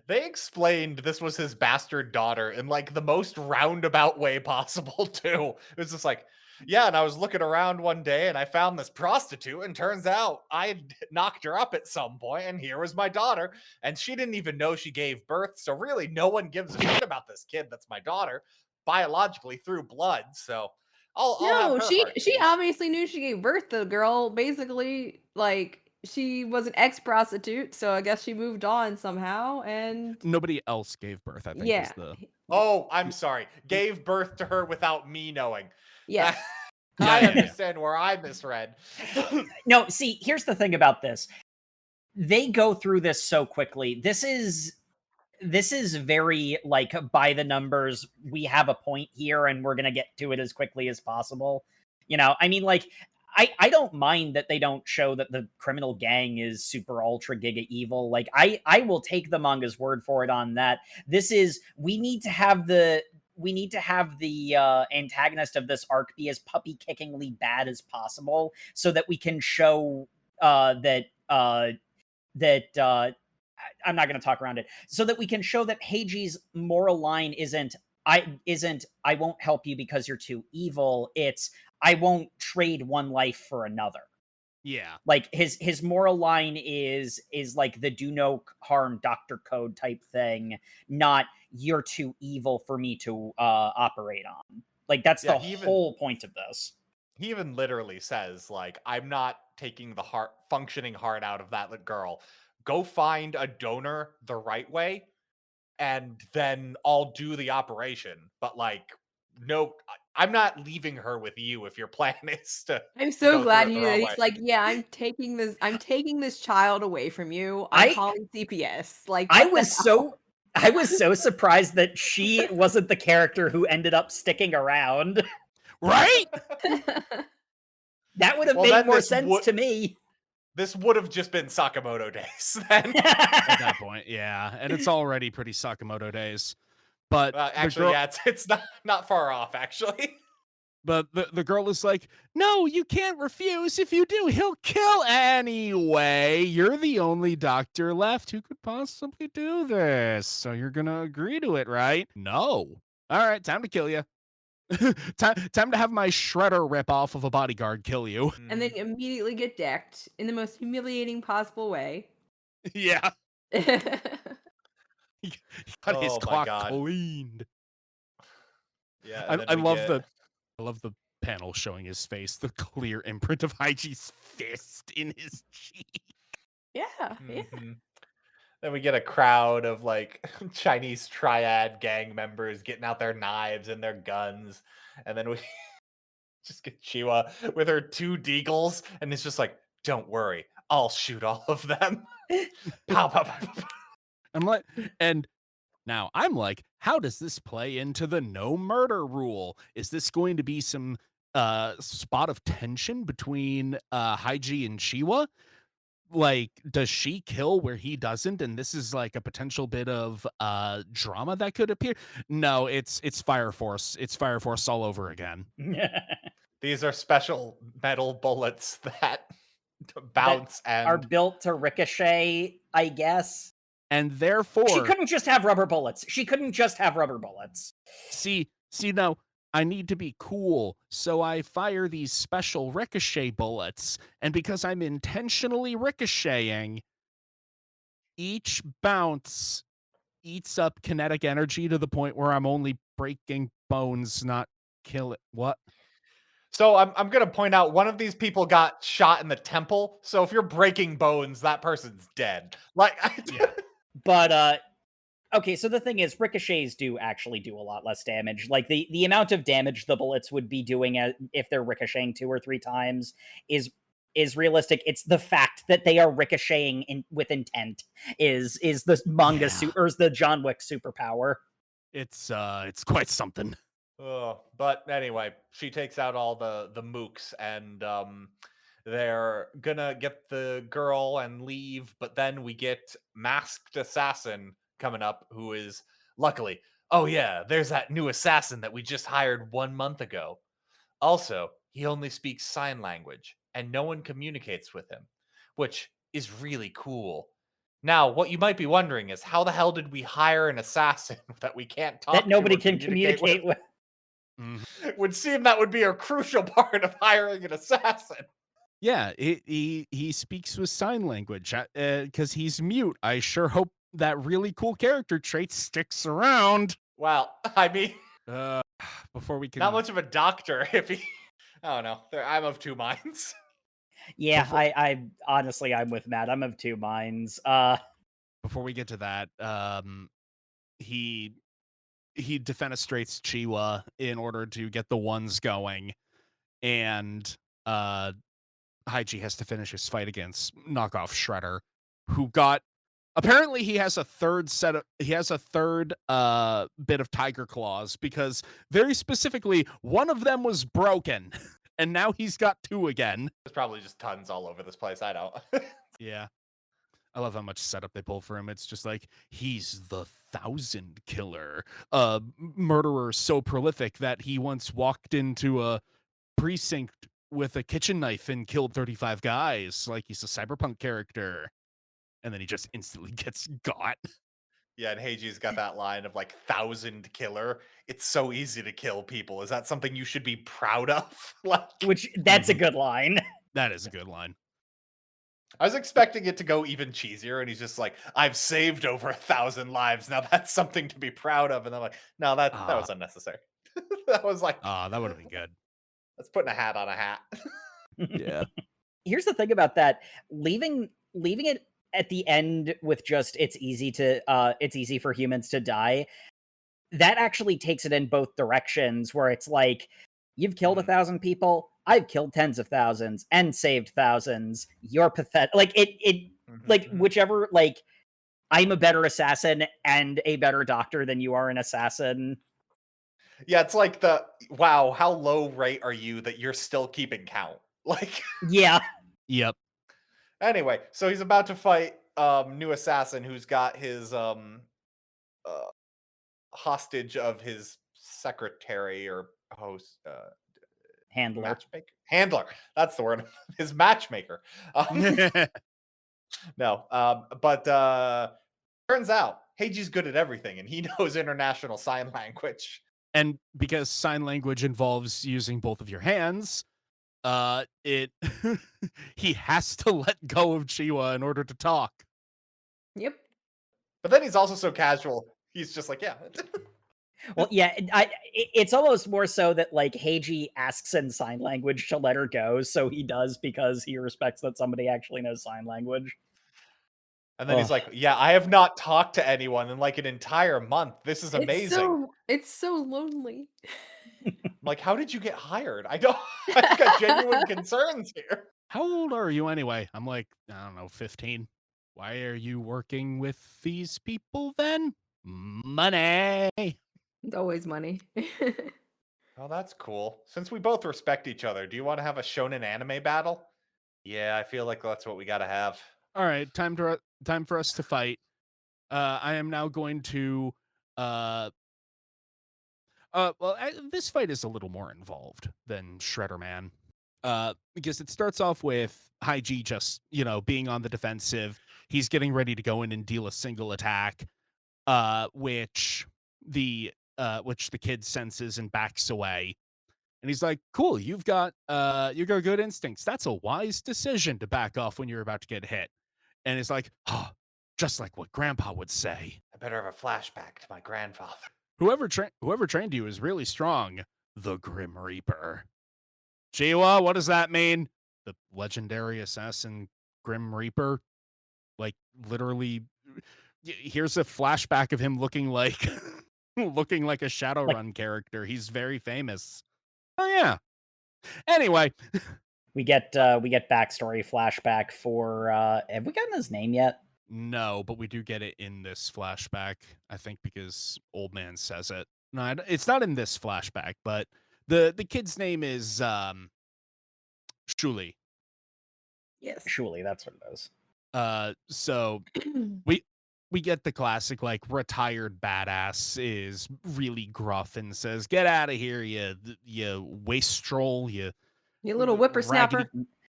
they explained this was his bastard daughter in like the most roundabout way possible too. It was just like, yeah, and I was looking around one day and I found this prostitute, and turns out I knocked her up at some point, and here was my daughter, and she didn't even know she gave birth. So really, no one gives a shit about this kid that's my daughter biologically through blood. So I'll have No, her she heart she eased. obviously knew she gave birth to the girl. Basically, like she was an ex-prostitute, so I guess she moved on somehow. And Nobody else gave birth, I think, yeah, is the Oh, I'm sorry. Gave birth to her without me knowing. yes, I Yeah. understand where I misread. No, see, here's the thing about this. They go through this so quickly. This is very like by the numbers. We have a point here and we're going to get to it as quickly as possible. You know, I mean, like, I don't mind that they don't show that the criminal gang is super ultra giga evil. Like, I will take the manga's word for it on that. This is, we need to have the antagonist of this arc be as puppy kickingly bad as possible, so that we can show that I'm not going to talk around it, so that we can show that Heiji's moral line isn't I won't help you because you're too evil. It's I won't trade one life for another. yeah. Like his moral line is like the do no harm doctor code type thing, not you're too evil for me to operate on. Like that's Yeah, the whole point of this. He even literally says, like, I'm not taking the functioning heart out of that girl. Go find a donor the right way, and then I'll do the operation. But like, no, I'm not leaving her with you if your plan is to I'm so go through glad it the he did. wrong way. He's like, yeah, I'm taking this child away from you. I'm calling CPS. Like, I what was the I was so surprised that she wasn't the character who ended up sticking around. Right? hell? That would have Well, made then more this sense would- to me. This would have just been Sakamoto days then. At that point, yeah. And it's already pretty Sakamoto days. But Actually, yeah, it's not far off, actually. But the girl is like, no, you can't refuse. If you do, he'll kill anyway. You're the only doctor left who could possibly do this. So you're going to agree to it, right? No. All right, time to kill you. Time to have my shredder rip off of a bodyguard kill you. And then immediately get decked in the most humiliating possible way. Yeah. He got his Oh my clock God. cleaned. Yeah, I love the panel showing his face, the clear imprint of Haiji's fist in his cheek. Yeah, yeah. Mhm. Then we get a crowd of like Chinese triad gang members getting out their knives and their guns, and then we just get Chiwa with her 2 deagles, and it's just like, don't worry, I'll shoot all of them. Pow, pow, pow, pow, pow. And now I'm like, how does this play into the no murder rule? Is this going to be some spot of tension between Haiji and Chiwa? Like, does she kill where he doesn't, and this is like a potential bit of drama that could appear? No, it's Fire Force. It's Fire Force all over again. These are special metal bullets that bounce Are and built to ricochet, I guess. And therefore, She couldn't just have rubber bullets. see now, I need to be cool, so I fire these special ricochet bullets, and because I'm intentionally ricocheting, each bounce eats up kinetic energy to the point where I'm only breaking bones, not kill it. What? So I'm gonna point out one of these people got shot in the temple. So if you're breaking bones, that person's dead. Like, Yeah. But okay, so the thing is, ricochets do actually do a lot less damage. Like the amount of damage the bullets would be doing if they're ricocheting 2 or 3 times is realistic. It's the fact that they are ricocheting with intent is the manga or is the John Wick superpower. It's quite something. oh, but anyway, she takes out all the mooks, and they're gonna get the girl and leave. But then we get masked assassin coming up, who is luckily, oh yeah, there's that new assassin that we just hired 1 month ago. Also, he only speaks sign language and no one communicates with him, which is really cool. Now, what you might be wondering is how the hell did we hire an assassin that we can't talk That nobody to or can communicate with. Mhm. It would seem that would be a crucial part of hiring an assassin. Yeah, he speaks with sign language because he's mute. I sure hope that really cool character trait sticks around. Well, I mean, Before we can not much of a doctor if he. I don't know. I'm of two minds. Yeah, Before- I honestly, I'm with Matt. I'm of two minds. before we get to that, he defenestrates Chiwa in order to get the ones going, and Haiji has to finish his fight against knockoff Shredder, who got apparently he has a third bit of tiger claws, because very specifically one of them was broken and now he's got two again. There's probably just tons all over this place. I don't. Yeah. I love how much setup they pull for him. It's just like, he's the 1,000 killer, murderer so prolific that he once walked into a precinct with a kitchen knife and killed 35 guys. Like, he's a cyberpunk character. And then he just instantly gets got. Yeah, and Heiji's got that line of like 1,000 killer. It's so easy to kill people. Is that something you should be proud of? Like, which that's a good line. That is a good line. I was expecting it to go even cheesier, and he's just like, "I've saved over 1,000 lives. Now that's something to be proud of." And I'm like, "No, that was unnecessary." That was like, that would have been good. that's putting a hat on a hat. Yeah. Here's the thing about that: leaving it at the end with just it's easy for humans to die. That actually takes it in both directions, where it's like, you've killed 1,000 people, I've killed tens of thousands and saved thousands. You're pathetic. Like like whichever, like, I'm a better assassin and a better doctor than you are an assassin. Yeah, it's like wow, how low rate are you that you're still keeping count? Like, Yeah. Yep. anyway, so he's about to fight new assassin who's got his hostage of his secretary or host Handler. handler. That's the word. His matchmaker. No, but turns out Heiji's good at everything, and he knows international sign language. And because sign language involves using both of your hands, it he has to let go of Chiwa in order to talk. Yep. But then he's also so casual. He's just like, yeah. Well, yeah, it's almost more so that, like, Heiji asks in sign language to let her go, so he does because he respects that somebody actually knows sign language. And then he's like, yeah, I have not talked to anyone in like an entire month. This is It's amazing. it's so lonely. I'm like, how did you get hired? I've got genuine concerns here. How old are you anyway? I'm like, I don't know, 15. Why are you working with these people then? Money. It's always money. Oh, that's cool. Since we both respect each other, do you want to have a shonen anime battle? Yeah, I feel like that's what we got to have. All right, time for us to fight. I am now going to this fight is a little more involved than Shredder Man. Because it starts off with Haiji just, being on the defensive. He's getting ready to go in and deal a single attack, which the kid senses and backs away. And he's like, "Cool, you've got good instincts. That's a wise decision to back off when you're about to get hit." And it's like, "Oh, just like what Grandpa would say." I better have a flashback to my grandfather. Whoever trained you is really strong. The Grim Reaper. Chiwa, what does that mean? The legendary assassin Grim Reaper? Like, literally, here's a flashback of him looking like a Shadowrun character. He's very famous. Oh yeah. Anyway, we get backstory flashback for have we gotten his name yet? No, but we do get it in this flashback, I think, because Old Man says it. No, it's not in this flashback, but the kid's name is Shuli. Yes. Shuli, that's what it is. So we get the classic, like, retired badass is really gruff and says, "Get out of here, you wastrel, you You little whippersnapper.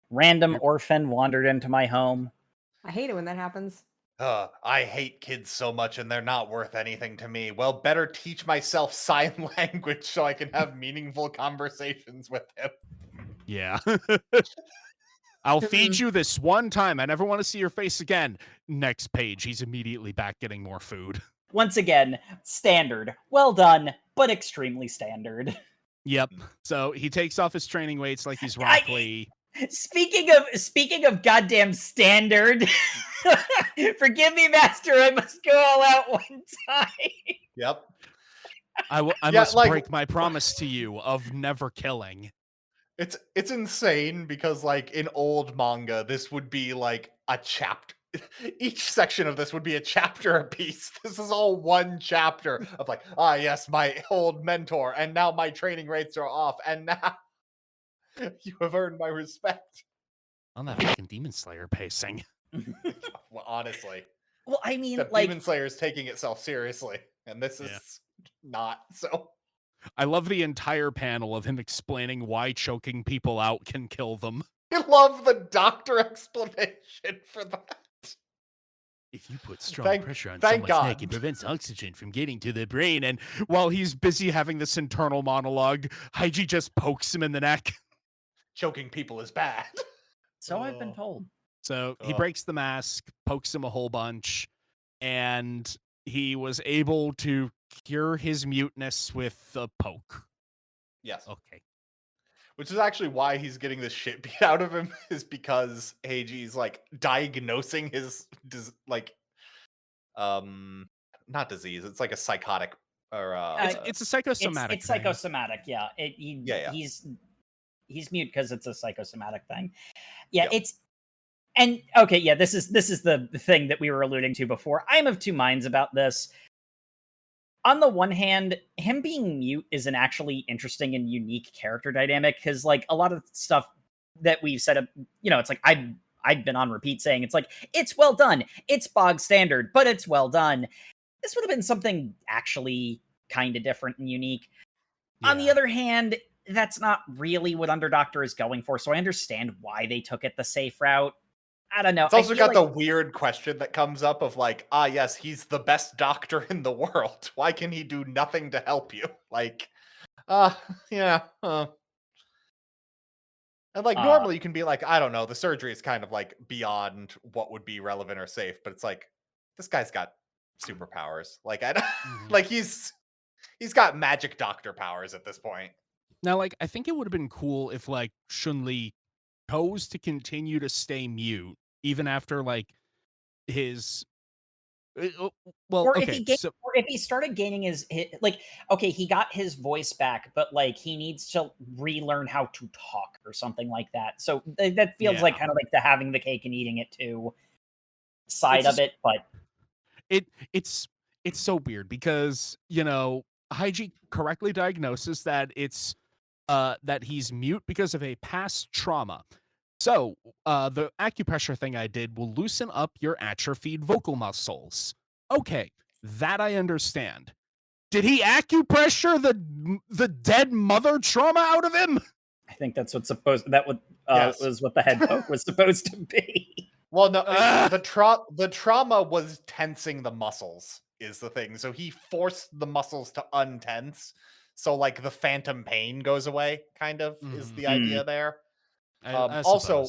Random orphan wandered into my home. I hate it when that happens. I hate kids so much and they're not worth anything to me. Well, better teach myself sign language so I can have meaningful conversations with him. Yeah. I'll feed you this one time. I never want to see your face again. Next page, he's immediately back getting more food. Once again, standard. Well done, but extremely standard. Yep. So he takes off his training weights like he's Rock Lee. Speaking of goddamn standard, forgive me, Master. I must go all out one time. Yep. I must break my promise to you of never killing. It's insane because like in old manga, this would be like a chapter. Each section of this would be a chapter apiece. This is all one chapter of like, yes, my old mentor, and now my training rates are off, and now you have earned my respect. On that fucking Demon Slayer pacing. Well, honestly. Well, I mean, Demon Slayer is taking itself seriously, and this is not. So I love the entire panel of him explaining why choking people out can kill them. I love the doctor explanation for that. If you put strong pressure on someone's neck, it prevents oxygen from getting to the brain. And while he's busy having this internal monologue, Haiji just pokes him in the neck. Choking people is bad. So I've been told. So he breaks the mask, pokes him a whole bunch, and he was able to cure his muteness with a poke. Yes. Okay. Which is actually why he's getting this shit beat out of him, is because Heiji's like diagnosing his not disease. It's like a psychotic or it's a psychosomatic. It's psychosomatic. Yeah. He's mute because it's a psychosomatic thing. Yeah. Yep. This is the thing that we were alluding to before. I'm of two minds about this. On the one hand, him being mute is an actually interesting and unique character dynamic, because like a lot of stuff that we've said, it's like I've been on repeat saying it's like, it's well done, it's bog standard, but it's well done. This would have been something actually kind of different and unique. Yeah. On the other hand, that's not really what Underdoctor is going for, so I understand why they took it the safe route. I don't know. It's also got the weird question that comes up of like, yes, he's the best doctor in the world. Why can he do nothing to help you? Like, yeah. And like normally you can be like, I don't know, the surgery is kind of like beyond what would be relevant or safe, but it's like, this guy's got superpowers. Like, like he's got magic doctor powers at this point. Now, like, I think it would have been cool if like Chun-Li chose to continue to stay mute even after like his if he started gaining his like, okay, he got his voice back, but like he needs to relearn how to talk or something like that. So that feels like kind of like the having the cake and eating it too side of it. But it's so weird because Haiji correctly diagnoses that it's that he's mute because of a past trauma. So, the acupressure thing I did will loosen up your atrophied vocal muscles. Okay, that I understand. Did he acupressure the dead mother trauma out of him? I think that's was what the head poke was supposed to be. Well, no, the trauma was tensing the muscles is the thing. So he forced the muscles to untense. So like the phantom pain goes away, kind of, is the idea there. Also,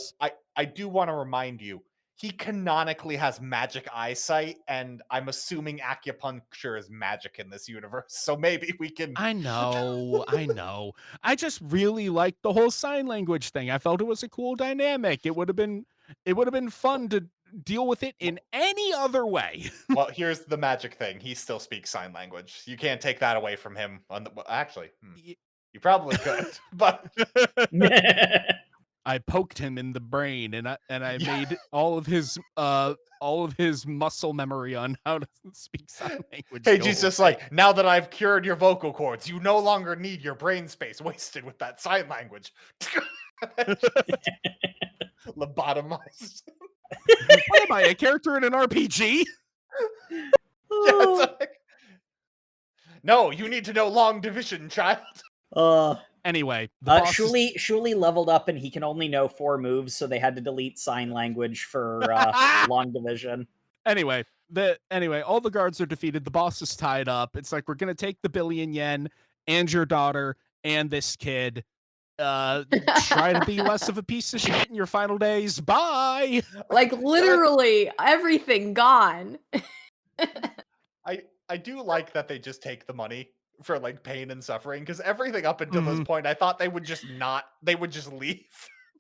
I do want to remind you, he canonically has magic eyesight, and I'm assuming acupuncture is magic in this universe. So maybe we can. I know. I just really liked the whole sign language thing. I felt it was a cool dynamic. It would have been fun to deal with it in any other way. Well, here's the magic thing. He still speaks sign language. You can't take that away from him. Actually, you probably could, but I poked him in the brain, and I made all of his muscle memory on how to speak sign language. Heiji's just like, now that I've cured your vocal cords, you no longer need your brain space wasted with that sign language. Lobotomized. What am I, a character in an RPG? No, you need to know long division, child. Anyway, the boss is- Shuli leveled up and he can only know 4 moves, so they had to delete sign language for long division. Anyway, all the guards are defeated. The boss is tied up. It's like, we're gonna take the billion yen and your daughter and this kid. Try to be less of a piece of shit in your final days. Bye. Like literally everything gone. I do like that they just take the money for like pain and suffering, because everything up until this point I thought they would just leave.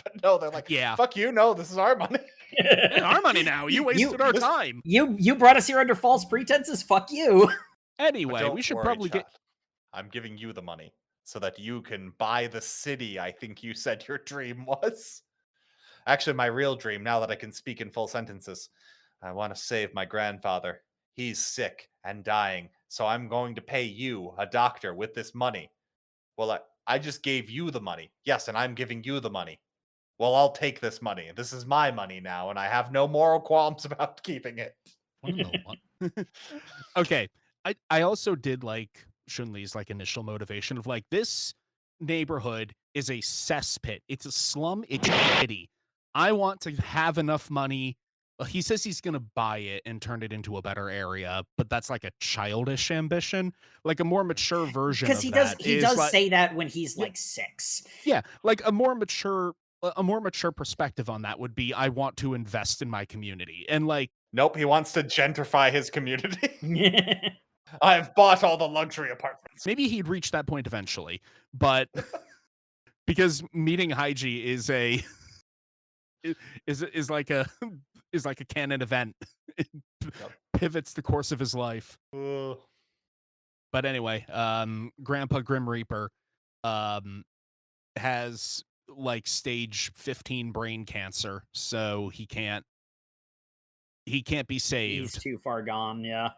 But no, they're like, Yeah. fuck you, no, this is our money. It's our money now. You wasted our time. You brought us here under false pretenses. Fuck you. Anyway, Don't we should worry, probably get. Chad. I'm giving you the money so that you can buy the city I think you said your dream was. Actually, my real dream, now that I can speak in full sentences, I want to save my grandfather. He's sick and dying, so I'm going to pay you, a doctor, with this money. Well, I just gave you the money. Yes, and I'm giving you the money. Well, I'll take this money. This is my money now, and I have no moral qualms about keeping it. Okay. I also did like Shun-Li's like initial motivation of like, this neighborhood is a cesspit. It's a slum. It's shitty. I want to have enough money. Well, he says he's going to buy it and turn it into a better area, but that's like a childish ambition. Like a more mature version of Because that he is does like, say that when he's like 6. yeah, like a more mature perspective on that would be, I want to invest in my community. And like, Nope, he wants to gentrify his community. I've bought all the luxury apartments. maybe he'd reach that point eventually, but because meeting Haiji is a is like a canon event. It pivots the course of his life. Ugh. But anyway, Grandpa Grim Reaper has like stage 15 brain cancer, so he can't be saved. He's too far gone, yeah.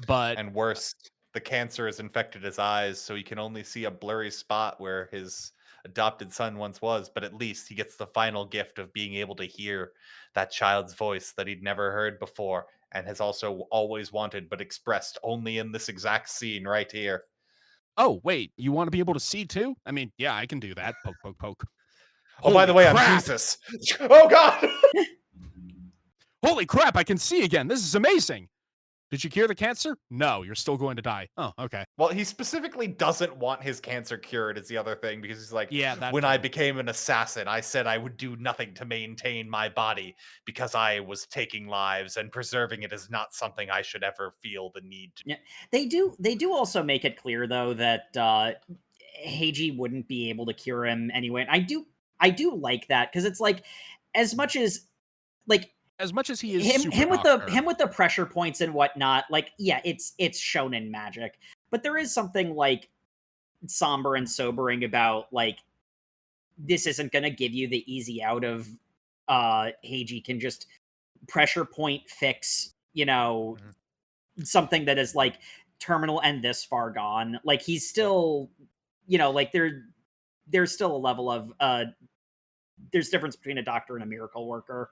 But And worse, the cancer has infected his eyes, so he can only see a blurry spot where his adopted son once was. But at least he gets the final gift of being able to hear that child's voice that he'd never heard before and has also always wanted, but expressed only in this exact scene right here. oh wait, you want to be able to see too? I mean, yeah, I can do that. Poke, poke, poke. Oh, by the way, I'm crap. Jesus. Oh, God. Holy crap, I can see again. This is amazing. Did you cure the cancer? No, you're still going to die. Oh, okay. Well, he specifically doesn't want his cancer cured is the other thing, because he's like, Yeah, that when I too. became an assassin, I said I would do nothing to maintain my body because I was taking lives, and preserving it is not something I should ever feel the need to. Yeah. They do also make it clear though that Heiji wouldn't be able to cure him anyway. And I do like that, because it's like, as much as he is him with the pressure points and whatnot, like, yeah, it's shonen magic, but there is something like somber and sobering about like, this isn't going to give you the easy out of Heiji can just pressure point fix, something that is like terminal and this far gone. Like, he's still, like there's still a level of there's difference between a doctor and a miracle worker.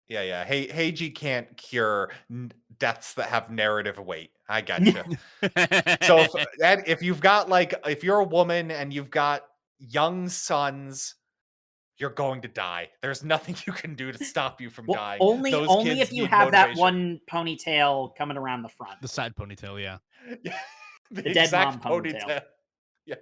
Yeah. Heiji can't cure deaths that have narrative weight. I gotcha. So if you've got if you're a woman and you've got young sons, you're going to die. There's nothing you can do to stop you from dying. Only kids if you need have that motivation. one ponytail coming around the front. The side ponytail, yeah. The dead exact mom ponytail. Yeah.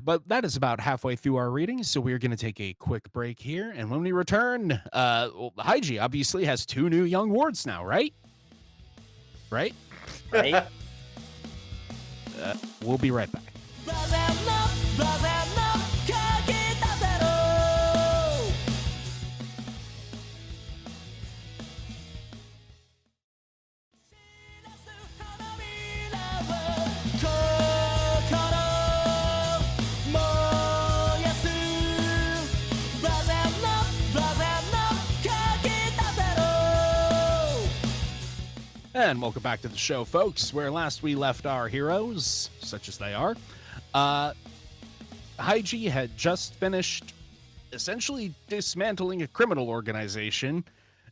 But that is about halfway through our reading, so we're going to take a quick break here. And when we return, Haiji obviously has 2 new young wards now, right? Right? Right? We'll be right back. And welcome back to the show, folks, where last we left our heroes, such as they are. Haiji had just finished essentially dismantling a criminal organization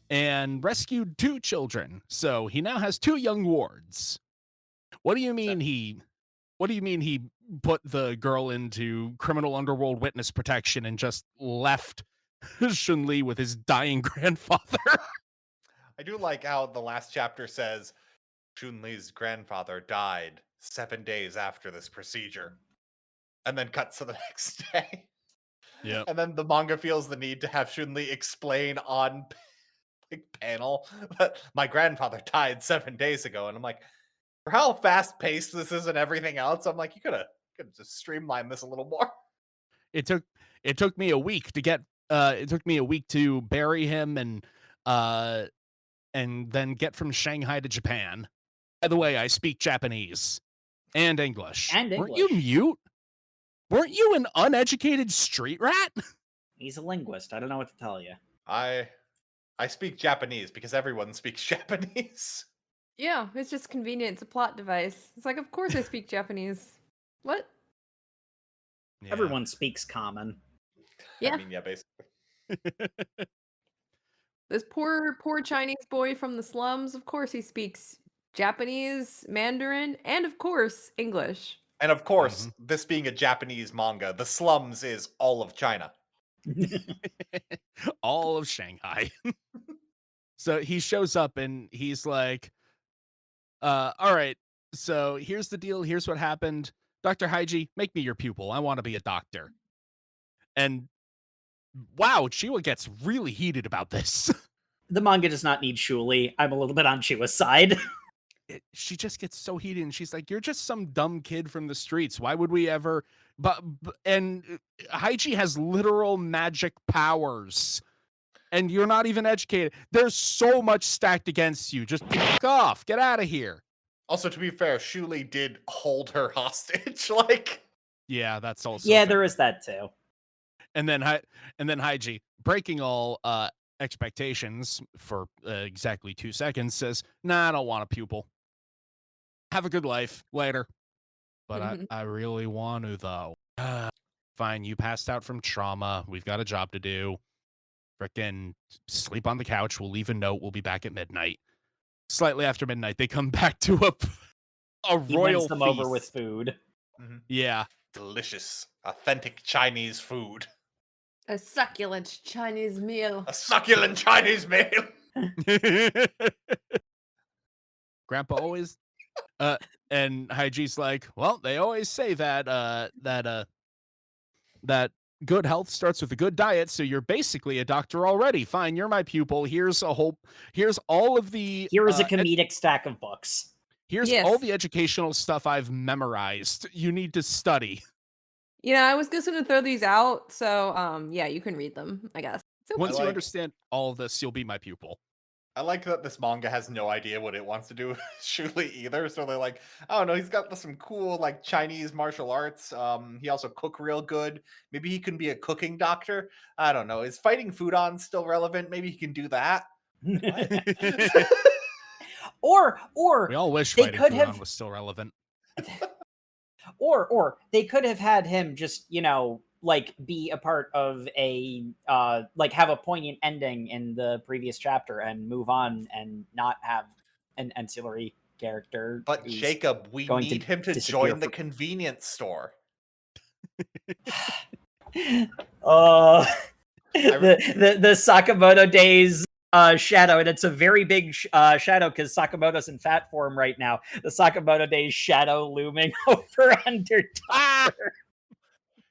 and rescued 2 children. So he now has 2 young wards. What do you mean he put the girl into criminal underworld witness protection and just left Shun-Li with his dying grandfather. I do like how the last chapter says Chun-Li's grandfather died 7 days after this procedure. And then cuts to the next day. Yep. And then the manga feels the need to have Chun-Li explain on panel that my grandfather died 7 days ago. And I'm like, for how fast paced this is and everything else, I'm like, you could have just streamlined this a little more. It took me a week to get it took me a week to bury him and then get from Shanghai to Japan. By the way, I speak Japanese and English. And Weren't you English. mute? Weren't you an uneducated street rat? He's a linguist. I don't know what to tell you. I speak Japanese because everyone speaks Japanese. Yeah, it's just convenient. It's a plot device. It's like, of course I speak Japanese. What? Yeah. Everyone speaks common. Yeah. I mean, yeah, basically. This poor Chinese boy from the slums, of course he speaks Japanese, Mandarin, and of course English. And of course, this being a Japanese manga, the slums is all of China. All of Shanghai. So he shows up and he's like, all right, so here's the deal. Here's what happened. Dr. Haiji, make me your pupil. I want to be a doctor. And wow, Chiwa gets really heated about this. The manga does not need Shuli. I'm a little bit on Chiwa's side. She just gets so heated and she's like, you're just some dumb kid from the streets. Why would we ever? And Haiji has literal magic powers. And you're not even educated. There's so much stacked against you. Just fuck off. Get out of here. Also, to be fair, Shuli did hold her hostage. Like, yeah, that's also Yeah, fair. there is that too. And then Haiji, breaking all expectations for exactly 2 seconds, says, "Nah, I don't want a pupil. Have a good life later." But I really want to though. Fine, you passed out from trauma. We've got a job to do. Frickin' sleep on the couch. We'll leave a note. We'll be back at midnight. Slightly after midnight, they come back to a He royal wins them feast. over with food. Yeah. delicious, authentic Chinese food. A succulent Chinese meal. A succulent Chinese meal. Grandpa always and Haiji's like, well, they always say that that good health starts with a good diet, so you're basically a doctor already. Fine, you're my pupil. Here's all of the Here is a comedic stack of books. Here's Yes. all the educational stuff I've memorized. You need to study. You know, I was just gonna throw these out, so yeah, you can read them, I guess. So Once you like- understand all of this, you'll be my pupil. I like that this manga has no idea what it wants to do with Shuli either. So they're like, I don't know, he's got some cool like Chinese martial arts. He also cook real good. Maybe he can be a cooking doctor. I don't know. Is fighting Fudan still relevant? Maybe he can do that. or We all wish They fighting could Fudan have- was still relevant. or they could have had him just, like be a part of a like have a poignant ending in the previous chapter and move on and not have an ancillary character. But who's Jacob, we going to need him to disappear join the for- convenience store. the Sakamoto Days shadow, and it's a very big shadow because Sakamoto's in fat form right now. The Sakamoto Days shadow looming over Underdog.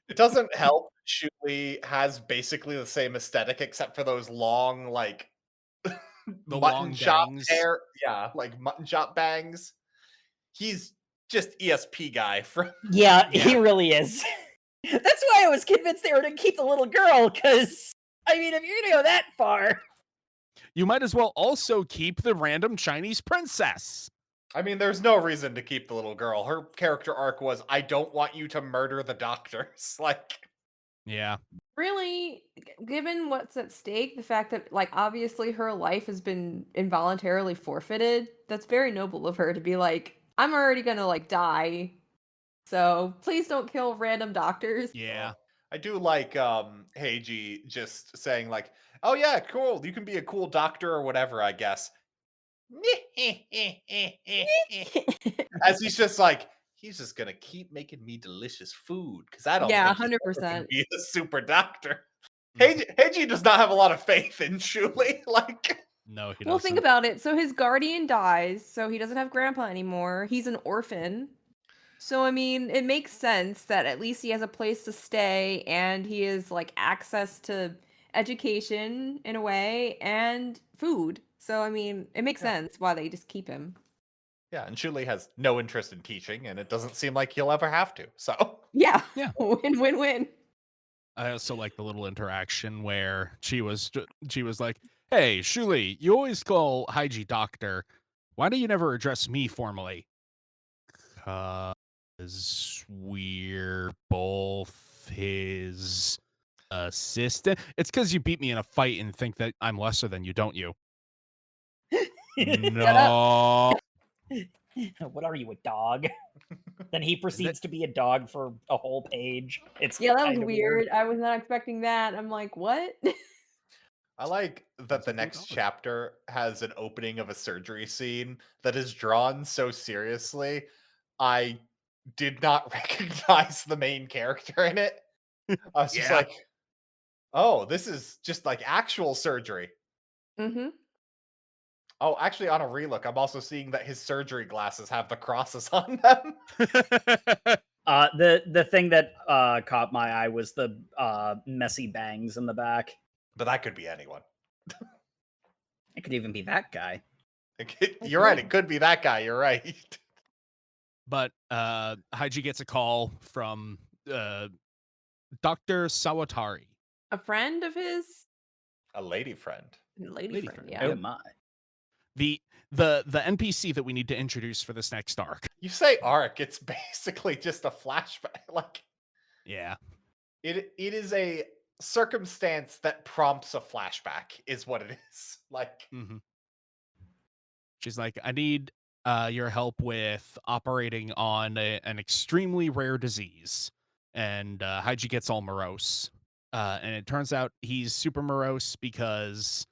It doesn't help. Shuli has basically the same aesthetic except for those long, like The mutton long chop bangs. hair. Yeah, like mutton chop bangs. He's just ESP guy from Yeah, he really is. That's why I was convinced they were going to keep the little girl, because, I mean, if you're going to go that far... You might as well also keep the random Chinese princess. I mean, there's no reason to keep the little girl. Her character arc was, I don't want you to murder the doctors. Like, Yeah. really, given what's at stake, the fact that like obviously her life has been involuntarily forfeited, that's very noble of her to be like, I'm already gonna like die, so please don't kill random doctors. Yeah. I do like Heiji just saying like, oh yeah, cool, you can be a cool doctor or whatever, I guess. As he's just like, he's just gonna keep making me delicious food because I don't Yeah, think he's ever gonna 100%. be a super doctor. Heiji does not have a lot of faith in Shuli. Like, No, he Well, doesn't. think about it. So his guardian dies, so he doesn't have grandpa anymore. He's an orphan. So I mean, it makes sense that at least he has a place to stay and he has like access to education in a way and food. So I mean, it makes Yeah. sense why they just keep him. yeah, and Shuli has no interest in teaching, and it doesn't seem like he'll ever have to. So, Yeah. Yeah. Win win win. I also like the little interaction where she was like, "Hey, Shuli, you always call Haiji doctor. Why do you never address me formally?" Cause we're both his assistant. It's because you beat me in a fight and think that I'm lesser than you, don't you? No. What are you, a dog? Then he proceeds to be a dog for a whole page. It's Yeah, that was kinda weird. I was not expecting that. I'm like, what? I like that the next chapter has an opening of a surgery scene that is drawn so seriously. I did not recognize the main character in it. I was just Yeah. like, oh, this is just like actual surgery. Mm-hmm. Oh, actually, on a relook, I'm also seeing that his surgery glasses have the crosses on them. the thing that caught my eye was the messy bangs in the back. But that could be anyone. It could even be that guy. You're right. It could be that guy. You're right. But Haiji gets a call from Dr. Sawatari. A friend of his? A lady friend. Lady Lady friend, friend, yeah. Oh my. The NPC that we need to introduce for this next arc. You say arc, it's basically just a flashback. Like, Yeah. it is a circumstance that prompts a flashback, is what it is. Like, Mm-hmm. She's like, I need your help with operating on an extremely rare disease. And Haiji gets all morose. And it turns out he's super morose because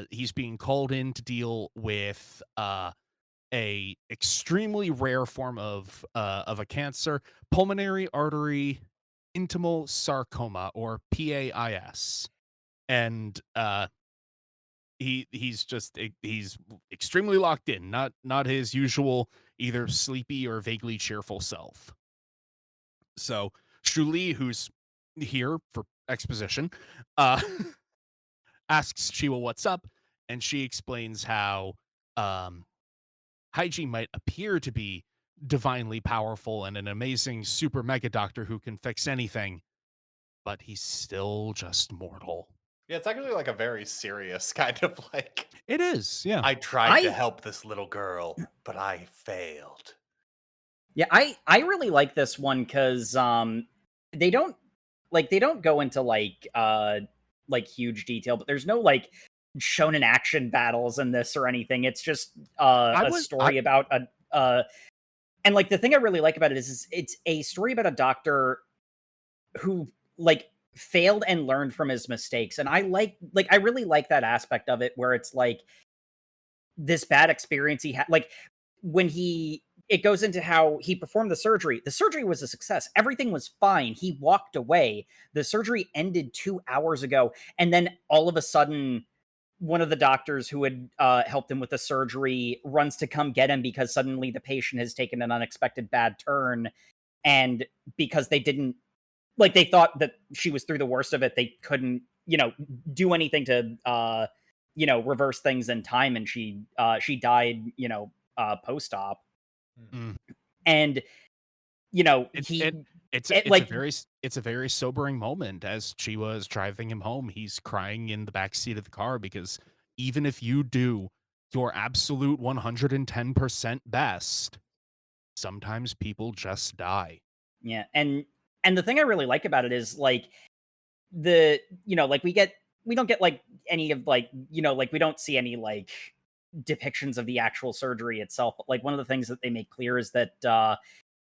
he's being called in to deal with a extremely rare form of a cancer, pulmonary artery intimal sarcoma, or PAIS. And he's extremely locked in, not his usual either sleepy or vaguely cheerful self. So Shuli, who's here for exposition, uh asks Chiwa what's up, and she explains how Haiji might appear to be divinely powerful and an amazing super mega doctor who can fix anything, but he's still just mortal. yeah, it's actually like a very serious kind of like. It is, yeah. I tried to help this little girl, but I failed. Yeah, I really like this one because they don't go into like huge detail, but there's no like shonen action battles in this or anything. It's just a story about a and like the thing I really like about it is it's a story about a doctor who like failed and learned from his mistakes. And I really like that aspect of it where it's like this bad experience he had, like when it goes into how he performed the surgery. The surgery was a success. Everything was fine. He walked away. The surgery ended 2 hours ago. And then all of a sudden, one of the doctors who had helped him with the surgery runs to come get him because suddenly the patient has taken an unexpected bad turn. And because they didn't, like, they thought that she was through the worst of it, they couldn't, do anything to, reverse things in time. And she died, post-op. Mm. And, it's a very sobering moment as she was driving him home. He's crying in the back seat of the car because even if you do your absolute 110% best, sometimes people just die. Yeah, and the thing I really like about it is like like we don't get like any of like like we don't see any like depictions of the actual surgery itself. But like one of the things that they make clear is that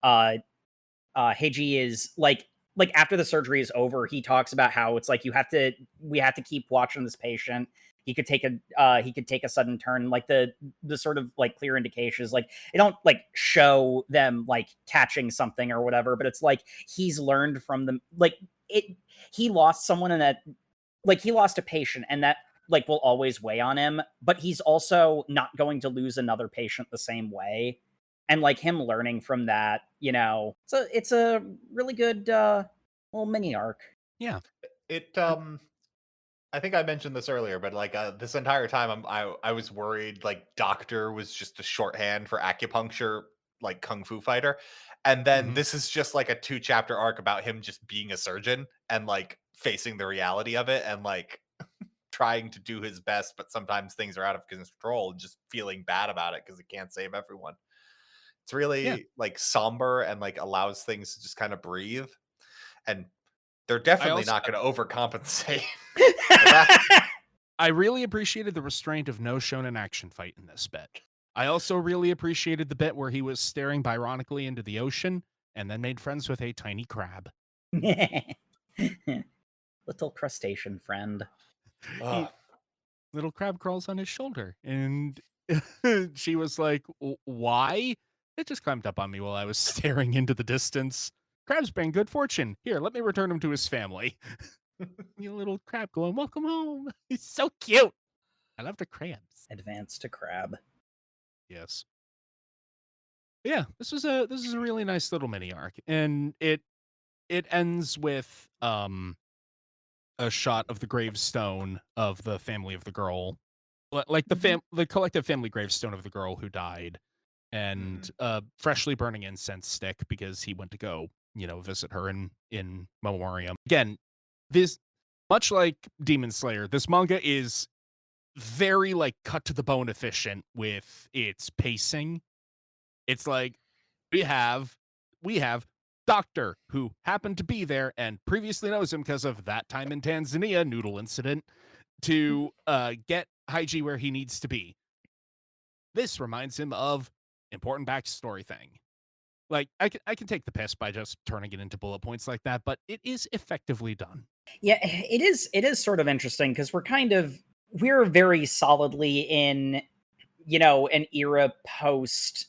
Heiji is like like after the surgery is over, he talks about how it's like we have to keep watching this patient. He could take a sudden turn. Like the sort of like clear indications, like they don't like show them like catching something or whatever, but it's like he's learned from them. Like he lost someone in that, like he lost a patient, and that like will always weigh on him. But he's also not going to lose another patient the same way. And like him learning from that, so it's a really good little mini arc. Yeah. It I think I mentioned this earlier, but like this entire time I was worried like doctor was just a shorthand for acupuncture, like kung fu fighter. And then this is just like a 2-chapter arc about him just being a surgeon and like facing the reality of it and like trying to do his best, but sometimes things are out of control and just feeling bad about it because he can't save everyone. It's really like somber and like allows things to just kind of breathe. And they're definitely also- not going to overcompensate. I really appreciated the restraint of no shonen action fight in this bit. I also really appreciated the bit where he was staring ironically into the ocean and then made friends with a tiny crab. Little crustacean friend. Little crab crawls on his shoulder, and she was like, why? It just climbed up on me while I was staring into the distance. Crabs bring good fortune. Here, let me return him to his family. You little crab going, welcome home. He's so cute. I love the crabs. Advance to crab. Yes. Yeah, this is a really nice little mini arc, and it ends with a shot of the gravestone of the family of the girl, like the collective family gravestone of the girl who died, and freshly burning incense stick because he went to go, visit her in memoriam. Again, this, much like Demon Slayer, this manga is very like cut to the bone efficient with its pacing. It's like we have Doctor, who happened to be there and previously knows him because of that time in Tanzania noodle incident, to get Haiji where he needs to be. This reminds him of important backstory thing. Like, I can take the piss by just turning it into bullet points like that, but it is effectively done. Yeah, it is sort of interesting because we're very solidly in, an era post,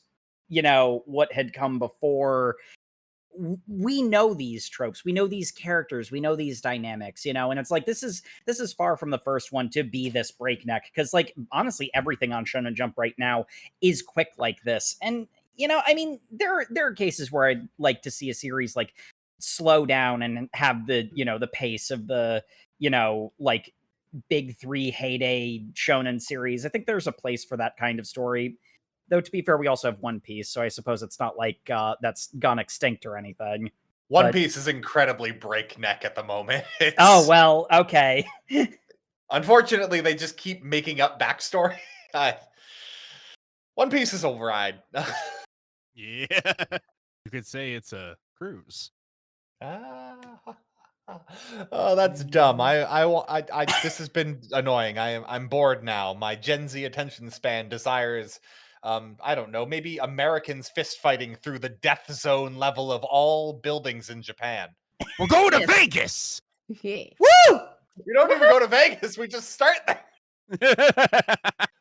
what had come before. We know these tropes, we know these characters, we know these dynamics, and it's like this is far from the first one to be this breakneck, because like honestly everything on Shonen Jump right now is quick like this. And I mean, there are cases where I'd like to see a series like slow down and have the the pace of the like big 3 heyday shonen series. I think there's a place for that kind of story. Though, to be fair, we also have One Piece, so I suppose it's not like that's gone extinct or anything. One Piece is incredibly breakneck at the moment. Oh, well, okay. Unfortunately, they just keep making up backstory. One Piece is a ride. Yeah. You could say it's a cruise. Oh, that's dumb. This has been annoying. I'm bored now. My Gen Z attention span desires, I don't know, maybe Americans fist fighting through the death zone level of all buildings in Japan. We're going to Vegas. Yeah. Woo! We don't even go to Vegas. We just start there.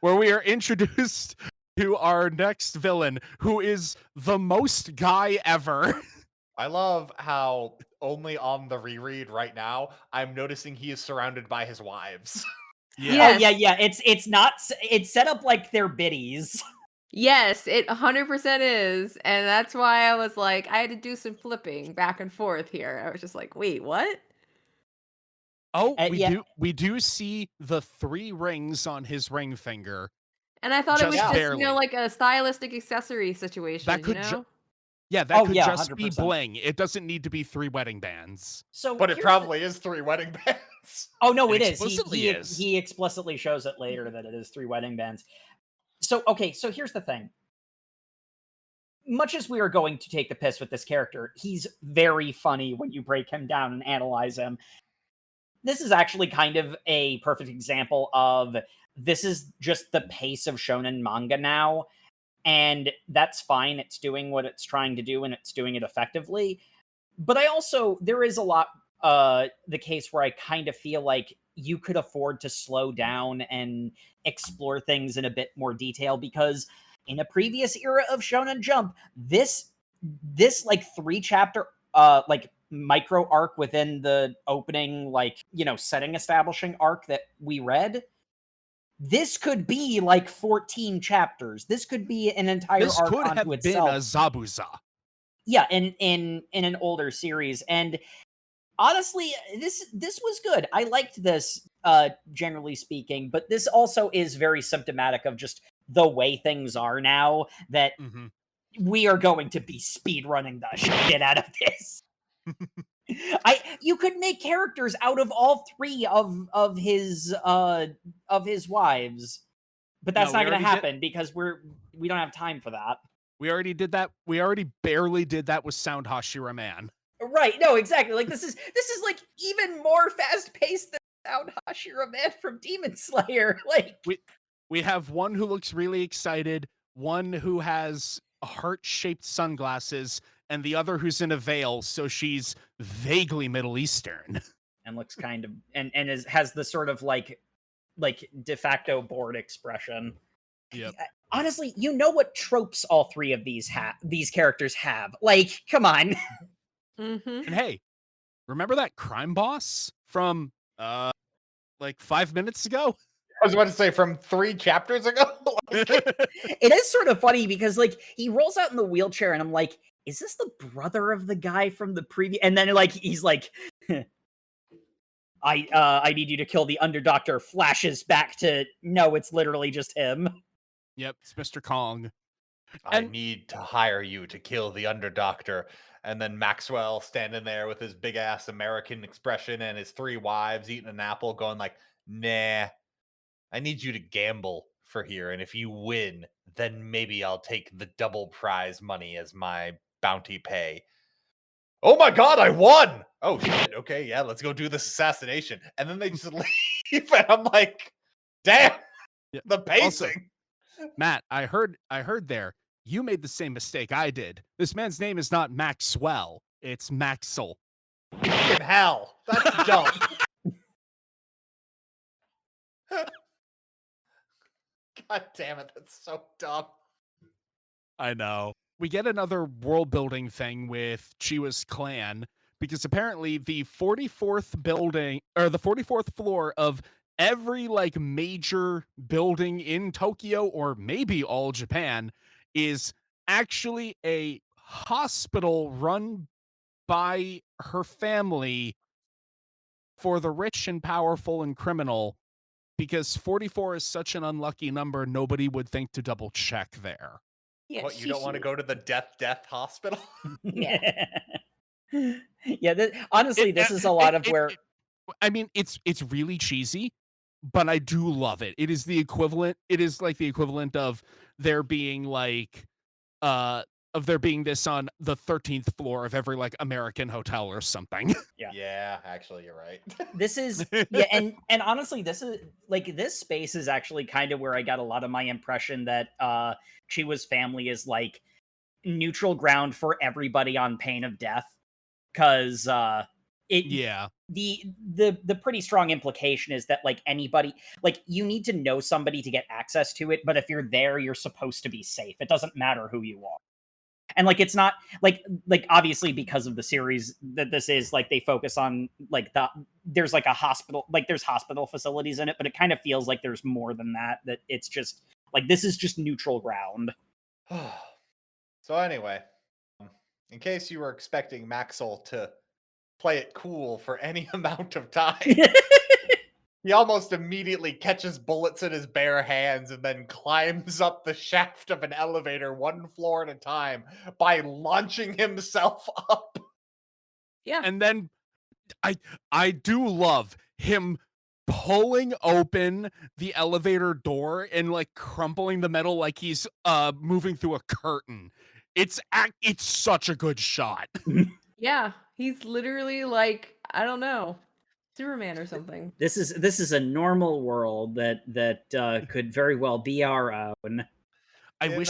Where we are introduced to our next villain, who is the most guy ever. I love how only on the reread right now, I'm noticing he is surrounded by his wives. Yeah. Oh, yeah. It's set up like they're biddies. Yes, it 100% is. And that's why I was like, I had to do some flipping back and forth here. I was just like, wait, what? Oh, we do see the 3 rings on his ring finger. And I thought it was just, barely. like a stylistic accessory situation, That could that could just 100%. Be bling. It doesn't need to be 3 wedding bands. But it probably is 3 wedding bands. Oh no, it is. He explicitly shows it later that it is 3 wedding bands. So okay, so here's the thing. Much as we are going to take the piss with this character, he's very funny when you break him down and analyze him. This is actually kind of a perfect example of this is just the pace of shonen manga now. And that's fine. It's doing what it's trying to do, and it's doing it effectively. But I also, there is a lot the case where I kind of feel like you could afford to slow down and explore things in a bit more detail, because in a previous era of Shonen Jump, this like 3-chapter like micro arc within the opening, like, setting establishing arc that we read, this could be like 14 chapters. This could be an entire This arc could onto have been itself. a Zabuza. Yeah, in an older series. And honestly, this was good. I liked this, generally speaking, but this also is very symptomatic of just the way things are now, that we are going to be speed running the shit out of this. You could make characters out of all 3 of his wives, but that's No, not we going to already happen because we don't have time for that. We already did that. We already barely did that with Sound Hashira Man. Right? No, exactly. Like, this is like even more fast paced than Sound Hashira Man from Demon Slayer. Like, we have one who looks really excited, one who has heart-shaped sunglasses, and the other who's in a veil, so she's vaguely Middle Eastern. And looks kind of and has the sort of like de facto bored expression. Yep. Honestly, you know what tropes all 3 of these characters have. Like, come on. And hey, remember that crime boss from like 5 minutes ago? I was about to say, from 3 chapters ago. It is sort of funny because, like, he rolls out in the wheelchair and I'm like, is this the brother of the guy from the previous? And then, like, he's like, I need you to kill the Underdoctor. Flashes back to, no, it's literally just him. Yep, it's Mr. Kong. I need to hire you to kill the Underdoctor. And then Maxwell standing there with his big ass American expression and his 3 wives eating an apple, going like, nah, I need you to gamble for here. And if you win, then maybe I'll take the double prize money as my bounty pay. Oh my God, I won! Oh shit, okay, yeah, let's go do this assassination. And then they just leave, and I'm like, damn, the pacing. Also, Matt, I heard there, you made the same mistake I did. This man's name is not Maxwell, it's Maxwell. In hell, that's dumb. God damn it, that's so dumb. I know. We get another world building thing with Chiwa's clan, because apparently the 44th building, or the 44th floor of every like major building in Tokyo, or maybe all Japan, is actually a hospital run by her family for the rich and powerful and criminal, because 44 is such an unlucky number, nobody would think to double check there. Yeah, What, you don't want to go to the death hospital? Yeah. Yeah, honestly, this is a lot of where... I mean, it's really cheesy, but I do love it. It is the equivalent. It is like the equivalent of there being like, of there being this on the 13th floor of every like American hotel or something. Yeah, actually, you're right. This is, yeah, and honestly, this is like, this space is actually kind of where I got a lot of my impression that Chiwa's family is like neutral ground for everybody on pain of death, because the pretty strong implication is that like anybody, like, you need to know somebody to get access to it, but if you're there, you're supposed to be safe. It doesn't matter who you are. And like, it's not like obviously because of the series that this is, like, they focus on like there's like a hospital, like there's hospital facilities in it, but it kind of feels like there's more than that, that it's just like, this is just neutral ground. So anyway, in case you were expecting Maxwell to play it cool for any amount of time, he almost immediately catches bullets in his bare hands and then climbs up the shaft of an elevator 1 floor at a time by launching himself up. Yeah. And then I do love him pulling open the elevator door and like crumpling the metal like he's moving through a curtain. It's such a good shot. Yeah, he's literally like, I don't know, Superman or something. This is a normal world that could very well be our own. I wish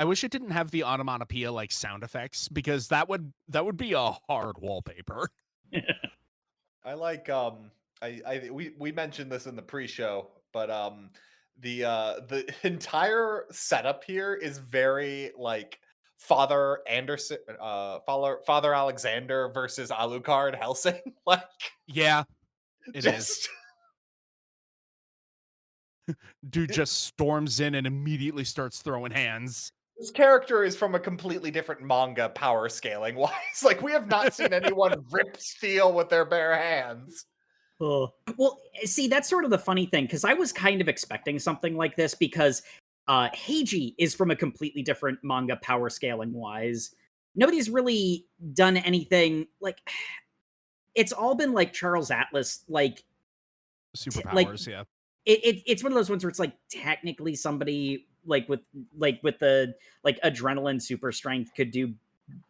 I wish it didn't have the onomatopoeia like sound effects, because that would be a hard wallpaper. I we mentioned this in the pre-show, but the entire setup here is very like Father Anderson, Father Alexander versus Alucard Helsing. Like, Yeah, it is. just Dude just storms in and immediately starts throwing hands. this character is from a completely different manga power scaling wise. Like, we have not seen anyone rip steel with their bare hands. Oh. Well, see, that's sort of the funny thing, because I was kind of expecting something like this, because Heiji is from a completely different manga power scaling wise. Nobody's really done anything like it's all been like Charles Atlas, like Superpowers, yeah. it's one of those ones where it's like technically somebody with the like adrenaline super strength could do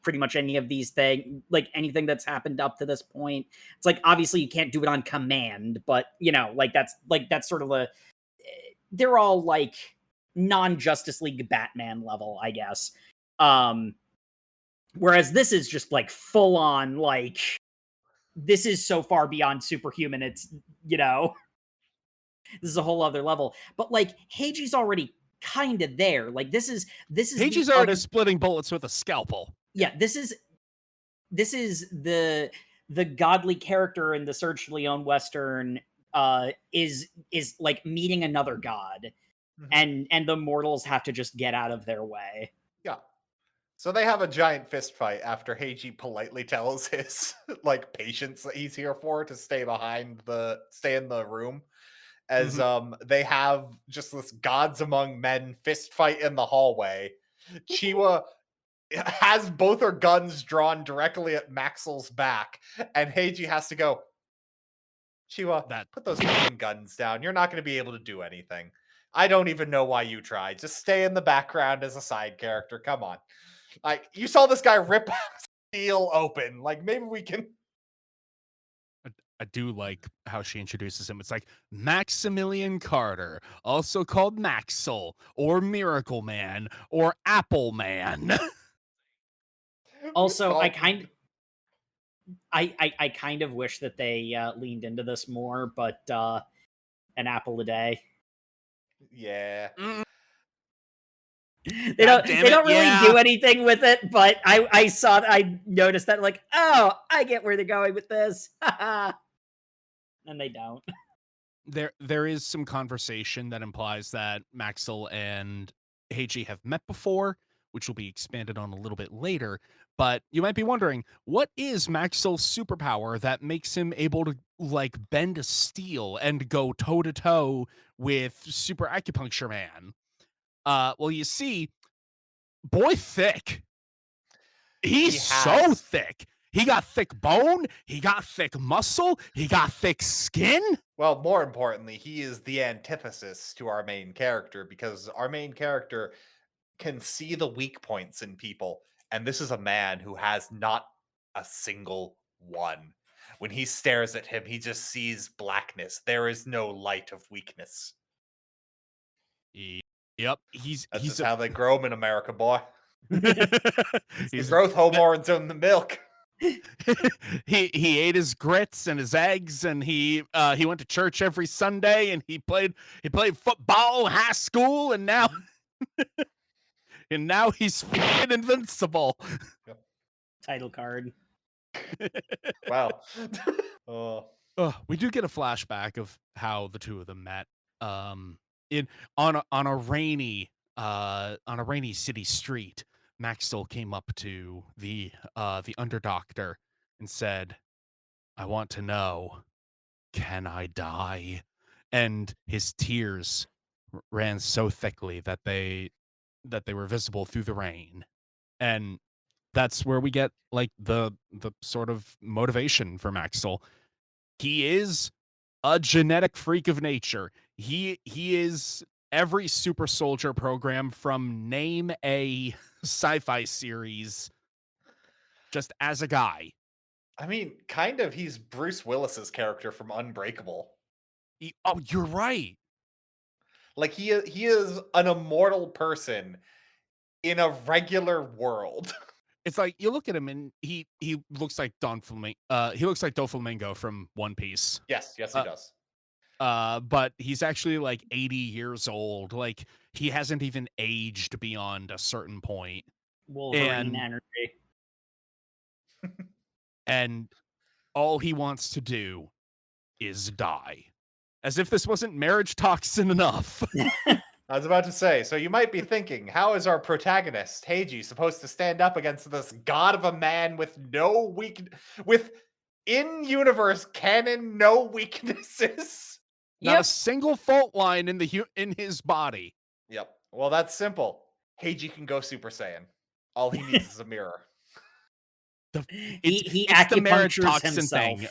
pretty much any of these things, like anything that's happened up to this point. It's like obviously you can't do it on command, but that's sort of a they're all like non-Justice League Batman level, I guess. Whereas this is just like full on, like this is so far beyond superhuman, it's this is a whole other level. But like Heiji's already kind of there. Like this is Heiji's already splitting bullets with a scalpel. Yeah, this is the godly character in the Serge Leone Western is like meeting another god, and the mortals have to just get out of their way. Yeah. So they have a giant fist fight after Heiji politely tells his like patients that he's here for to stay in the room. As they have just this gods among men fist fight in the hallway. Ch.1 has both her guns drawn directly at Maxwell's back, and Heiji has to go, Ch.1, put those fucking guns down. You're not going to be able to do anything. I don't even know why you tried. Just stay in the background as a side character. Come on. Like, you saw this guy rip steel open. Like, maybe we can... I do like how she introduces him. It's like Maximilian Carter, also called Maxwell, or Miracle Man, or Apple Man. Also, I kind of wish that they leaned into this more, but an apple a day. Yeah. They don't really do anything with it, but I noticed that, like, oh, I get where they're going with this. And they don't. There is some conversation that implies that Maxwell and Heiji have met before, which will be expanded on a little bit later. But you might be wondering, what is Maxwell's superpower that makes him able to like bend a steel and go toe to toe with Super Acupuncture Man? Well, you see, boy thick. He's so thick. He got thick bone, he got thick muscle, he got thick skin. Well, more importantly, he is the antithesis to our main character, because our main character can see the weak points in people, and this is a man who has not a single one. When he stares at him, he just sees blackness. There is no light of weakness. Yep, he's just how they grow him in America, boy. He's the growth hormones in the milk. he ate his grits and his eggs, and he went to church every Sunday, and he played football in high school, and now he's fucking invincible. Yep. Title card. Wow. We do get a flashback of how the two of them met. On a rainy city street. Maxwell came up to the underdoctor and said, "I want to know, can I die?" And his tears ran so thickly that they were visible through the rain. And that's where we get like the sort of motivation for Maxwell. He is a genetic freak of nature. He is every super soldier program from name a sci-fi series, just as a guy. I mean, kind of, he's Bruce Willis's character from Unbreakable. Oh, you're right. Like, he is an immortal person in a regular world. It's like you look at him and he looks like he looks like Doflamingo from One Piece. Yes, he Uh, does. But he's actually like 80 years old. Like he hasn't even aged beyond a certain point. Wolverine energy. And all he wants to do is die. As if this wasn't marriage toxin enough. I was about to say, so you might be thinking, how is our protagonist, Heiji, supposed to stand up against this god of a man with in-universe canon, no weaknesses? Not a single fault line in his body. Yep. Well, that's simple. Heiji can go Super Saiyan. All he needs is a mirror. He it's the marriage acupunctures toxin himself. thing.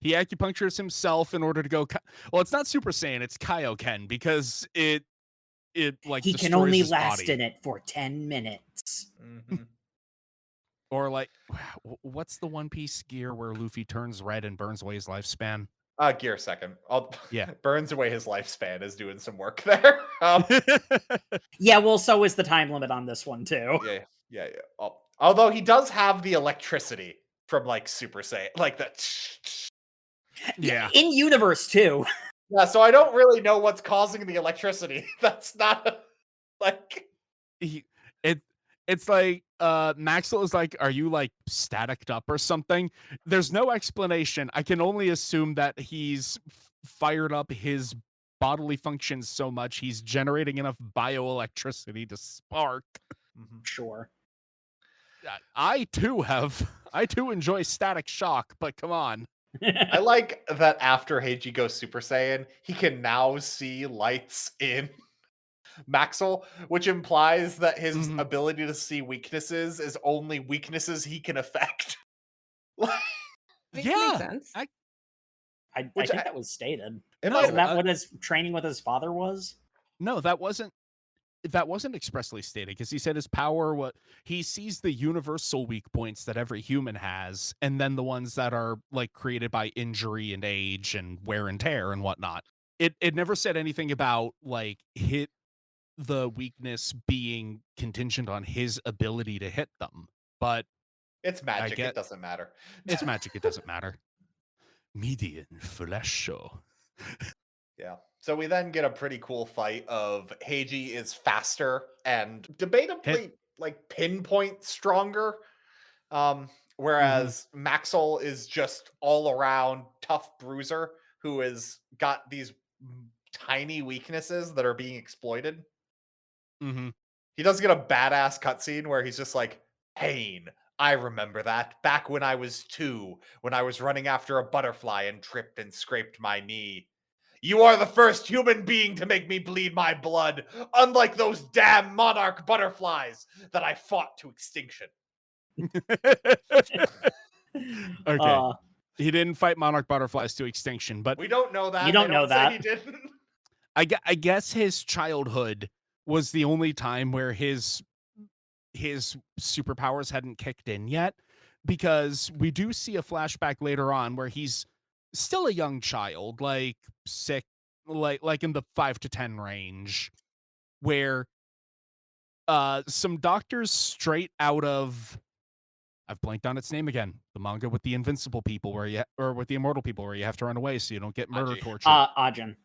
He acupunctures himself in order to go. Well, it's not Super Saiyan. It's Kaioken because it like he can destroys only his last body. in it for 10 minutes. Mm-hmm. Or like, what's the One Piece gear where Luffy turns red and burns away his lifespan? Gear second. Yeah. Burns away his lifespan is doing some work there. Yeah, well, so is the time limit on this one too. Yeah. Although he does have the electricity from like Super Saiyan, like that. Yeah. In universe too. Yeah, so I don't really know what's causing the electricity. That's not like it's like Maxwell is like, are you like staticked up or something? There's no explanation. I can only assume that he's fired up his bodily functions so much he's generating enough bioelectricity to spark. Sure. I too enjoy static shock, but come on. I like that after Heiji goes Super Saiyan, he can now see lights in Maxwell, which implies that his ability to see weaknesses is only weaknesses he can affect. Makes sense. I think that was stated. Isn't that what his training with his father was? No, that wasn't expressly stated because he said his power, he sees the universal weak points that every human has, and then the ones that are like created by injury and age and wear and tear and whatnot. It never said anything about like the weakness being contingent on his ability to hit them. But it's magic. It doesn't matter. It's magic. It doesn't matter. Median flash show. Yeah. So we then get a pretty cool fight of Heiji is faster and debatably like pinpoint stronger. Whereas Maxwell is just all around tough bruiser who has got these tiny weaknesses that are being exploited. He does get a badass cutscene where he's just like, pain. I remember that back when I was 2, when I was running after a butterfly and tripped and scraped my knee. You are the first human being to make me bleed my blood, unlike those damn monarch butterflies that I fought to extinction. Okay. He didn't fight monarch butterflies to extinction, but we don't know that. You don't know that. He didn't. I guess his childhood was the only time where his superpowers hadn't kicked in yet, because we do see a flashback later on where he's still a young child, like sick, like in the 5 to 10 range, where some doctors straight out of, I've blanked on its name again, the manga with the invincible people with the immortal people where you have to run away so you don't get murder torture. Ajin,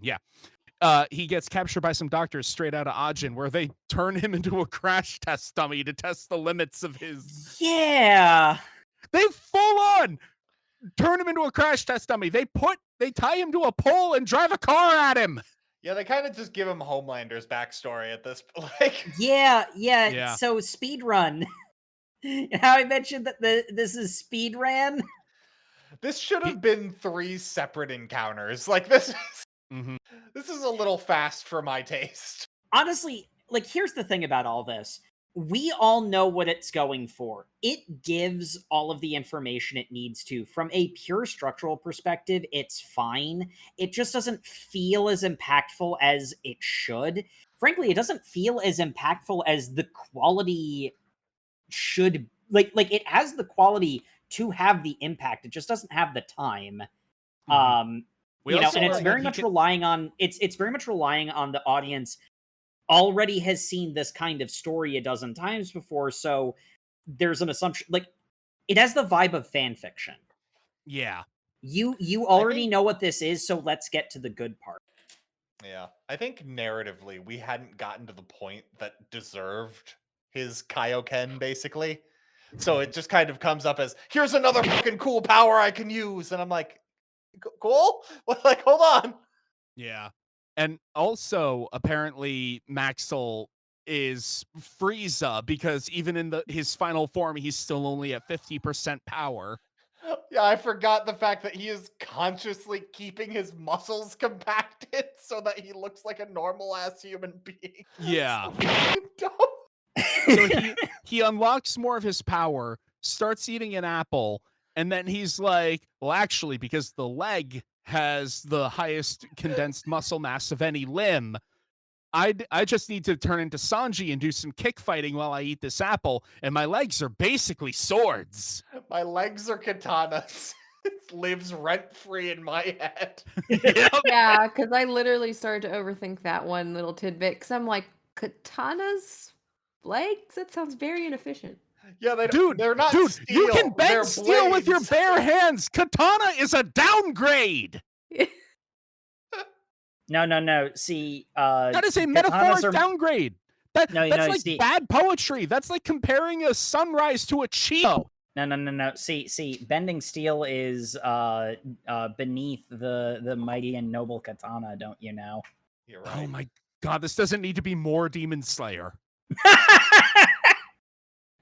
yeah. He gets captured by some doctors straight out of Ajin, where they turn him into a crash test dummy to test the limits of his. Yeah. They full on turn him into a crash test dummy. They tie him to a pole and drive a car at him. Yeah, they kind of just give him Homelander's backstory at this point. Yeah. So speedrun. How I mentioned that this is speed ran. This should have been 3 separate encounters. Like this is this is a little fast for my taste. Honestly, like here's the thing about all this. We all know what it's going for. It gives all of the information it needs to. From a pure structural perspective, it's fine. It just doesn't feel as impactful as it should. Frankly, it doesn't feel as impactful as the quality should. Like it has the quality to have the impact. It just doesn't have the time. And it's very much relying on it's very much relying on the audience already has seen this kind of story a dozen times before, so there's an assumption, like, it has the vibe of fan fiction. Yeah. You already think- know what this is, so let's get to the good part. Yeah, I think narratively we hadn't gotten to the point that deserved his Kaioken, basically. So it just kind of comes up as, here's another fucking cool power I can use, and I'm like, cool? Like, hold on. Yeah. And also, apparently, Maxwell is Frieza because even in his final form, he's still only at 50% power. Yeah, I forgot the fact that he is consciously keeping his muscles compacted so that he looks like a normal ass human being. Yeah. So fucking dumb. So he unlocks more of his power, starts eating an apple, and then he's like, well, actually, because the leg has the highest condensed muscle mass of any limb, I just need to turn into Sanji and do some kick fighting while I eat this apple, and my legs are basically swords. My legs are katanas. It lives rent free in my head. Yep. Yeah, because I literally started to overthink that one little tidbit. Because I'm like, katana's legs? That sounds very inefficient. Yeah, they're not Dude, steel. you can they're bend steel with your blades. bare hands. Katana is a downgrade. No. See, That is a katanas metaphoric are- downgrade. That's like see- bad poetry. That's like comparing a sunrise to a Cheeto. No. See, bending steel is beneath the mighty and noble katana, don't you know? You're Oh right. my god, this doesn't need to be more Demon Slayer.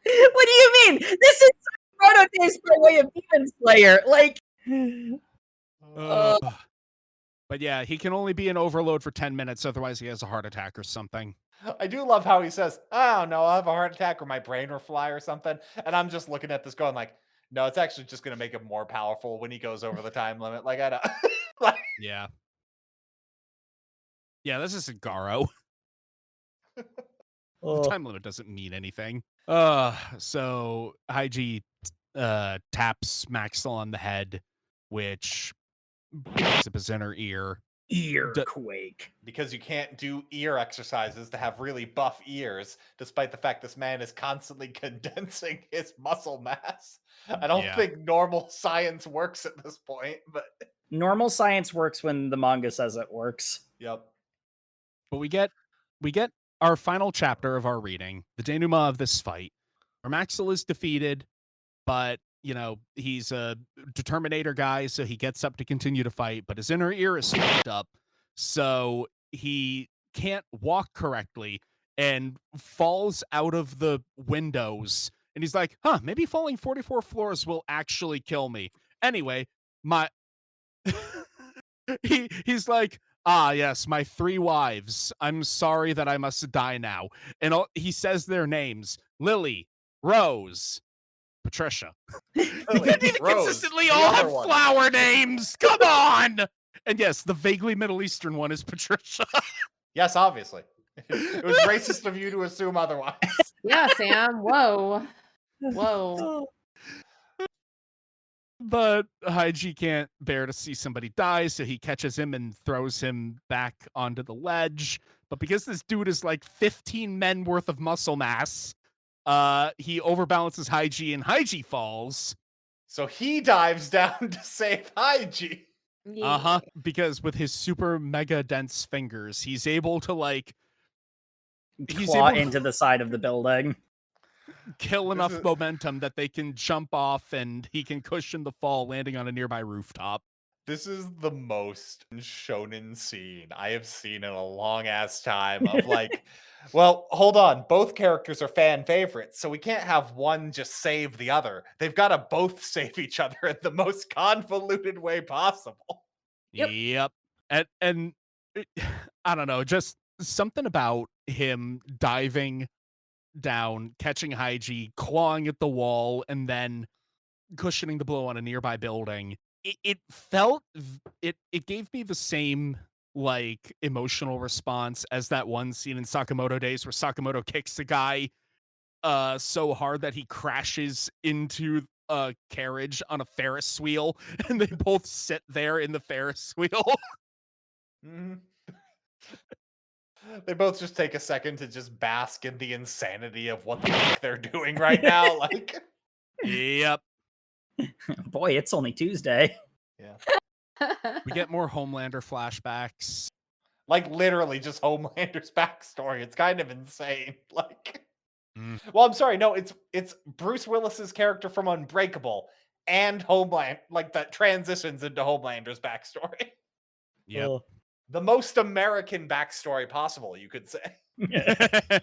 What do you mean? This is prototypes by way of Demon Slayer. Like, But yeah, he can only be an overload for 10 minutes, otherwise he has a heart attack or something. I do love how he says, I don't know, I'll have a heart attack or my brain will fly or something. And I'm just looking at this going like, no, it's actually just going to make him more powerful when he goes over the time limit. Like, I don't. Like, Yeah. Yeah, this is a Garo. The time limit doesn't mean anything. So Haiji taps Maxwell on the head, which brings up his inner ear. earquake. because you can't do ear exercises to have really buff ears, despite the fact this man is constantly condensing his muscle mass. I don't Yeah. think normal science works at this point, but Normal science works when the manga says it works. yep. But we get our final chapter of our reading, the denouement of this fight, where Maxwell is defeated, but you know, he's a determinator guy, so he gets up to continue to fight, but his inner ear is fucked up, so he can't walk correctly and falls out of the windows. And he's like, maybe falling 44 floors will actually kill me. Anyway, my he's like, yes, my 3 wives. I'm sorry that I must die now. And he says their names: Lily, Rose, Patricia. You couldn't even Rose, consistently the all other have one. flower names. Come on. And yes, the vaguely Middle Eastern one is Patricia. Yes, obviously. It was racist of you to assume otherwise. Yeah, Sam. Whoa. Whoa. But Haiji can't bear to see somebody die, so he catches him and throws him back onto the ledge. But because this dude is like 15 men worth of muscle mass, he overbalances Haiji and Haiji falls. So he dives down to save Haiji. Yeah. Because with his super mega dense fingers, he's able to like Claw into the side of the building. kill This enough is- momentum that they can jump off and he can cushion the fall, landing on a nearby rooftop. This is the most shonen scene I have seen in a long ass time of like, well, hold on. Both characters are fan favorites, so we can't have one just save the other. They've got to both save each other in the most convoluted way possible. Yep. And I don't know, just something about him diving down, catching Haiji, clawing at the wall, and then cushioning the blow on a nearby building. It felt it gave me the same like emotional response as that one scene in Sakamoto Days where Sakamoto kicks the guy so hard that he crashes into a carriage on a Ferris wheel and they both sit there in the Ferris wheel. Mhm. They both just take a second to just bask in the insanity of what the fuck they're doing right now. Like, Yep. Boy, it's only Tuesday. yeah. We get more Homelander flashbacks. Like literally just Homelander's backstory. It's kind of insane. Like, Mm. well, I'm sorry, no, it's Bruce Willis's character from Unbreakable and Homeland, like that transitions into Homelander's backstory. Yep. Ugh. The most American backstory possible, you could say. And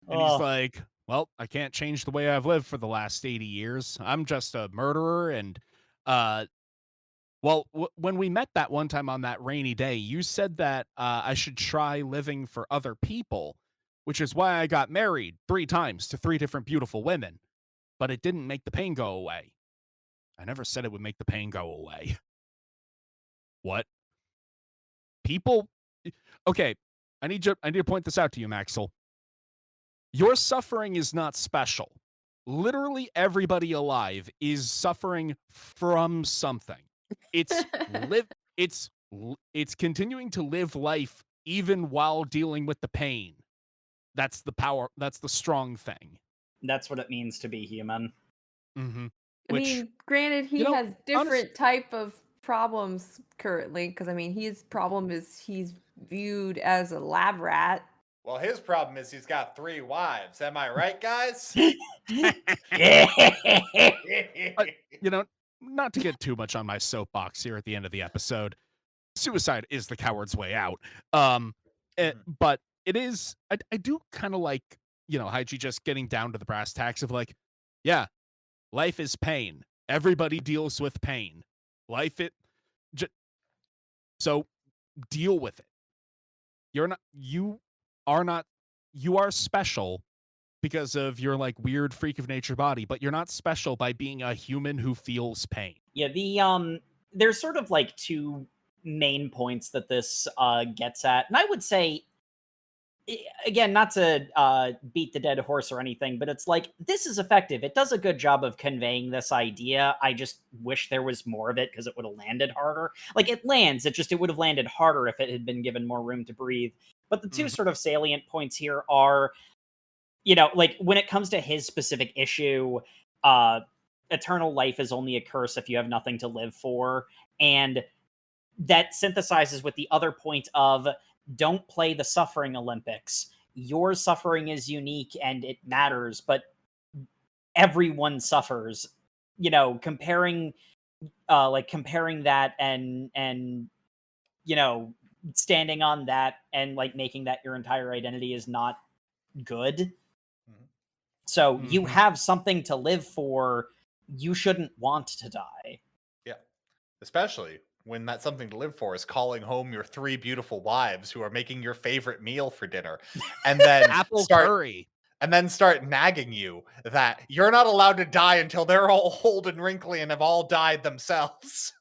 Oh. he's like, well, I can't change the way I've lived for the last 80 years. I'm just a murderer. And, when we met that one time on that rainy day, you said that I should try living for other people, which is why I got married 3 times to 3 different beautiful women. But it didn't make the pain go away. I never said it would make the pain go away. What? People? Okay, I need to point this out to you, Maxwell. Your suffering is not special. Literally everybody alive is suffering from something. It's continuing to live life even while dealing with the pain. That's the power. That's the strong thing. That's what it means to be human. Mm-hmm. I mean, granted, he has different type of problems currently, because I mean, his problem is he's viewed as a lab rat. Well, his problem is he's got 3 wives. Am I right, guys? Not to get too much on my soapbox here at the end of the episode. Suicide is the coward's way out. But it is. I do kind of like, Haiji just getting down to the brass tacks of like, yeah, life is pain. Everybody deals with pain. So deal with it. You are special because of your like weird freak of nature body, but you're not special by being a human who feels pain. Yeah, there's sort of like 2 main points that this gets at. And I would say, again, not to beat the dead horse or anything, but it's like, this is effective. It does a good job of conveying this idea. I just wish there was more of it because it would have landed harder. Like, it lands, it would have landed harder if it had been given more room to breathe. But the 2 sort of salient points here are, like, when it comes to his specific issue, eternal life is only a curse if you have nothing to live for. And that synthesizes with the other point of, don't play the suffering Olympics. Your suffering is unique and it matters, but everyone suffers. Comparing that and standing on that and like making that your entire identity is not good. So you have something to live for. You shouldn't want to die. Yeah, especially when that something to live for is calling home your 3 beautiful wives who are making your favorite meal for dinner, and then apple curry, and then start nagging you that you're not allowed to die until they're all old and wrinkly and have all died themselves.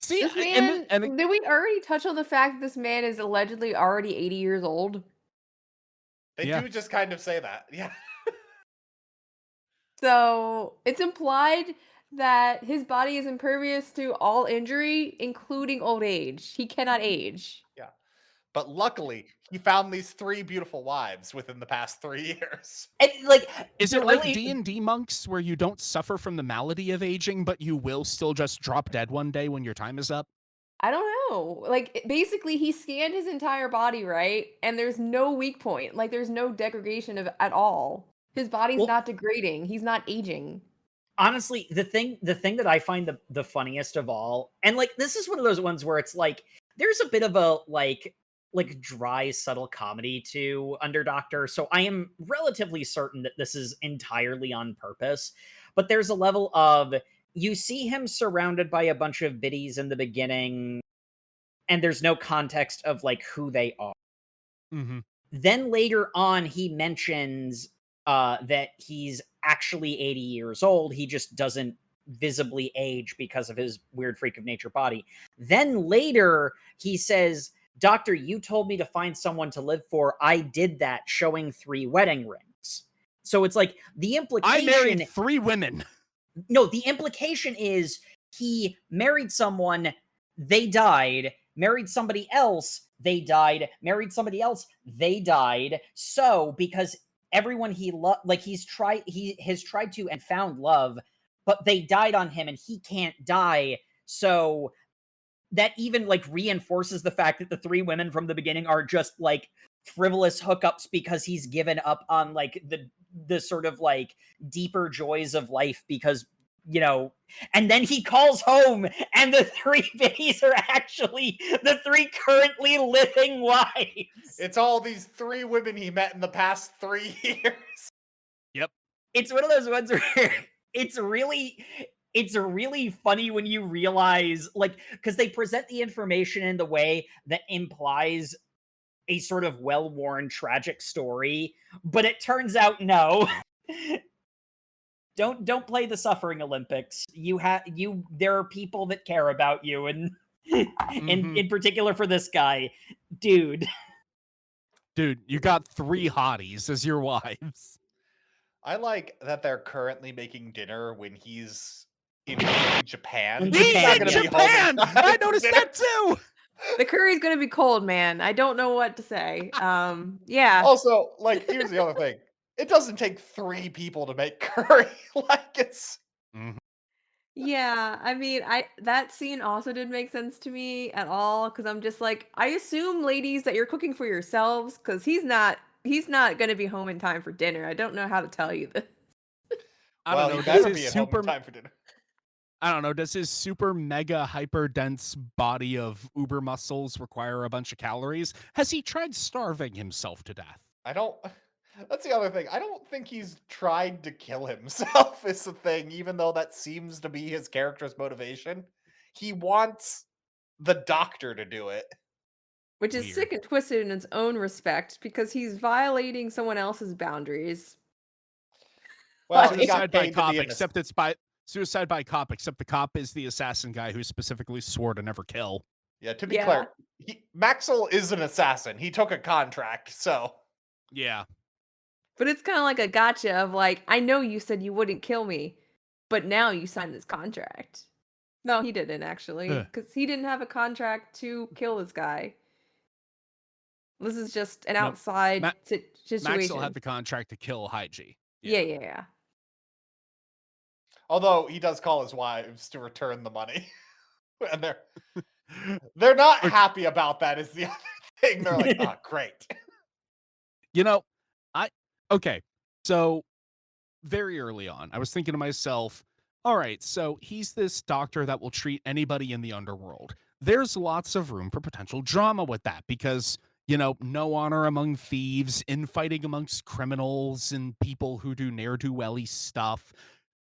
See, This man, did we already touch on the fact that this man is allegedly already 80 years old? They do just kind of say that. Yeah. So it's implied that his body is impervious to all injury, including old age. He cannot age. Yeah. But luckily, he found these 3 beautiful wives within the past 3 years. And, like, is it like D&D monks where you don't suffer from the malady of aging, but you will still just drop dead one day when your time is up? I don't know. Like, basically, he scanned his entire body, right? And there's no weak point. Like, there's no degradation at all. His body's not degrading. He's not aging. Honestly, the thing that I find the funniest of all, and like, this is one of those ones where it's like, there's a bit of a like dry, subtle comedy to Underdoctor. So I am relatively certain that this is entirely on purpose. But there's a level of, you see him surrounded by a bunch of biddies in the beginning, and there's no context of like who they are. Then later on, he mentions that he's actually 80 years old. He just doesn't visibly age because of his weird freak of nature body. Then later, he says, "Doctor, you told me to find someone to live for. I did that," showing 3 wedding rings. So it's like, the implication... I married 3 women. No, the implication is he married someone, they died, married somebody else, they died, married somebody else, they died. So because everyone he has tried to and found love, but they died on him and he can't die. So that even like reinforces the fact that the three women from the beginning are just like frivolous hookups because he's given up on like the sort of like deeper joys of life because, you know, and then he calls home and the three biddies are actually the three currently living wives. It's all these three women he met in the past 3 years. Yep. It's one of those ones where it's really funny when you realize, like, because they present the information in the way that implies a sort of well-worn tragic story, but it turns out no. Don't play the suffering Olympics. There are people that care about you, and in particular for this guy, dude, you got 3 hotties as your wives. I like that they're currently making dinner when he's in Japan. In He's Japan, not in gonna be home in Japan! time I for noticed dinner. that too! The curry's gonna be cold, man. I don't know what to say. Yeah. Also, like, here's the other thing. It doesn't take 3 people to make curry. Like, it's... Yeah, I mean, that scene also didn't make sense to me at all because I'm just like, I assume, ladies, that you're cooking for yourselves because he's not gonna be home in time for dinner. I don't know how to tell you this. I Well, don't know. he Does better his be at home super in time for dinner. I don't know. Does his super mega hyper dense body of uber muscles require a bunch of calories? Has he tried starving himself to death? I don't... That's the other thing. I don't think he's tried to kill himself is the thing, even though that seems to be his character's motivation. He wants the doctor to do it. Which is Weird. sick and twisted in its own respect because he's violating someone else's boundaries. Well, Like- he got Suicide by paid to cop, be in except it's by suicide by cop, except the cop is the assassin guy who specifically swore to never kill. Yeah, to be Yeah. clear, Maxwell is an assassin. He took a contract, so... Yeah. But it's kind of like a gotcha of like, I know you said you wouldn't kill me, but now you signed this contract. No, he didn't actually, Ugh. because he didn't have a contract to kill this guy. This is just an Nope. outside situation. Maxwell had the contract to kill Haiji. Yeah. Although he does call his wives to return the money. And they're not happy about that is the other thing. They're like, oh, great. You know, okay. So very early on, I was thinking to myself, all right, so he's this doctor that will treat anybody in the underworld. There's lots of room for potential drama with that because, you know, no honor among thieves, infighting amongst criminals and people who do ne'er-do-welly stuff.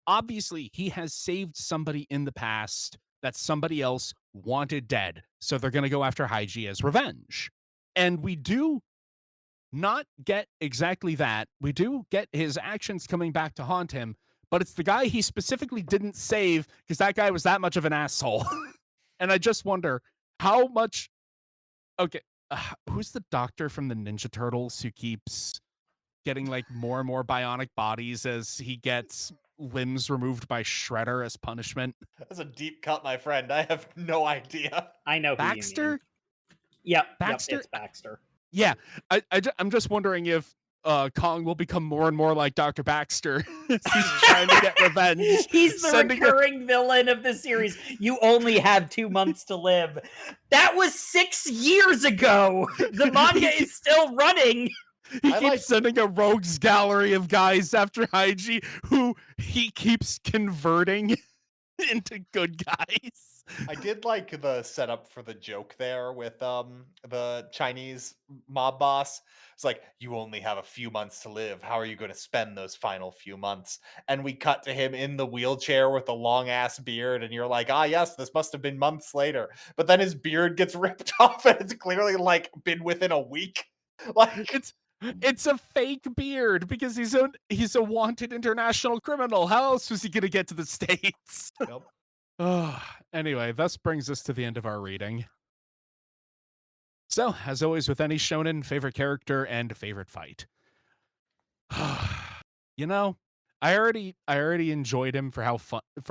Obviously, he has saved somebody in the past that somebody else wanted dead. So they're going to go after Haiji as revenge. And we do not get exactly that. We do get his actions coming back to haunt him, but it's the guy he specifically didn't save because that guy was that much of an asshole. And I just wonder how much. Okay, who's the doctor from the Ninja Turtles who keeps getting like more and more bionic bodies as he gets limbs removed by Shredder as punishment? That's a deep cut, my friend. I have no idea. I know who you mean. Baxter? Yep, Baxter? it's Baxter. Yeah, I'm just wondering if Kong will become more and more like Dr. Baxter. He's trying to get revenge. He's the sending recurring villain of the series. You only have 2 months to live. That was 6 years ago. The manga is still running. He I keeps like- sending a rogues gallery of guys after Haiji who he keeps converting into good guys. I did like the setup for the joke there with the Chinese mob boss. It's like, you only have a few months to live. How are you going to spend those final few months? And we cut to him in the wheelchair with the long ass beard, and you're like, ah, yes, this must have been months later. But then his beard gets ripped off, and it's clearly like been within a week. Like, It's a fake beard because he's a wanted international criminal. How else was he gonna get to the States? Yep. Anyway, thus brings us to the end of our reading. So, as always with any shonen, favorite character and favorite fight. You know, I already enjoyed him for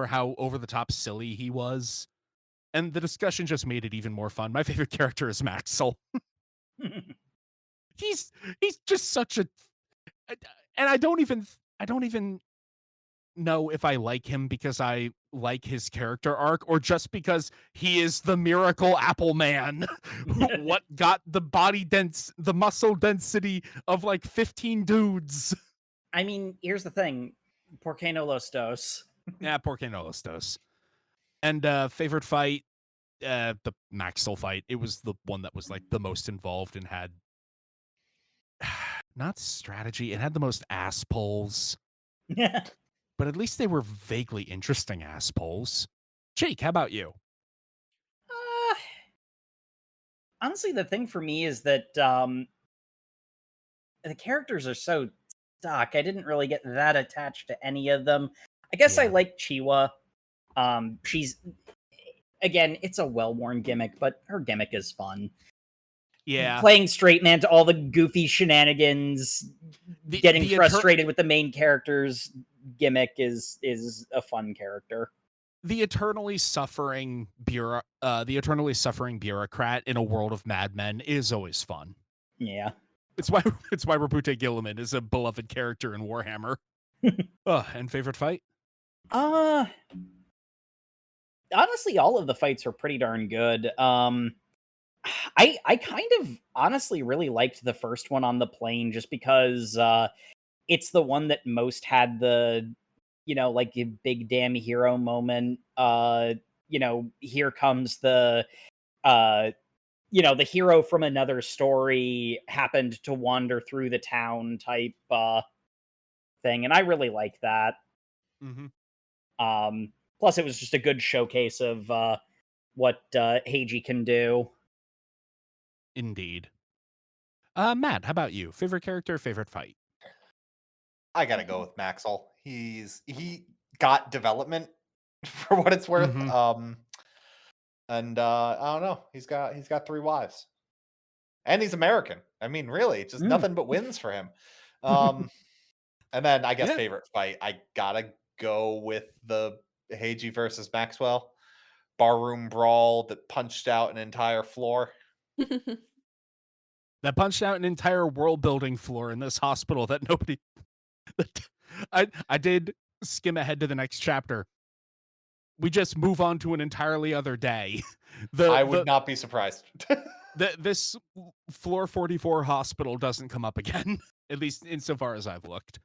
how over the top silly he was. and the discussion just made it even more fun. My favorite character is Maxwell. He's just such a, and I don't even know if I like him because I like his character arc or just because he is the miracle apple man. What got the the muscle density of like 15 dudes. I mean, here's the thing. Por qué no los dos? Yeah, por qué no los dos. And favorite fight, the Maxwell fight. It was the one that was like the most involved and had not strategy. It had the most ass pulls, but at least they were vaguely interesting ass pulls. Jake, how about you? Honestly, the thing for me is that the characters are so stuck. I didn't really get that attached to any of them. I guess I Yeah. like Chiwa. She's again, it's a well-worn gimmick, but her gimmick is fun. Yeah. Playing straight man to all the goofy shenanigans, getting frustrated with the main character's gimmick is a fun character. The eternally suffering bureaucrat in a world of madmen is always fun. Yeah. It's why Rabute Gilliman is a beloved character in Warhammer. And favorite fight? Honestly, all of the fights are pretty darn good. I kind of honestly really liked the first one on the plane just because it's the one that most had the, like a big damn hero moment. Here comes the the hero from another story happened to wander through the town type thing, and I really like that. Mm-hmm. Plus, it was just a good showcase of what Heiji can do. Indeed. Matt, how about you? Favorite character, favorite fight? I gotta go with Maxwell. He got development for what it's worth. Mhm. And I don't know. He's got 3 wives. And he's American. I mean, really, just nothing but wins for him. And then I guess Yeah. favorite fight, I gotta go with the Heiji versus Maxwell barroom brawl that punched out an entire floor. That punched out an entire world building floor in this hospital that nobody. I did skim ahead to the next chapter. We just move on to an entirely other day. I would not be surprised. This floor 44 hospital doesn't come up again, at least insofar as I've looked.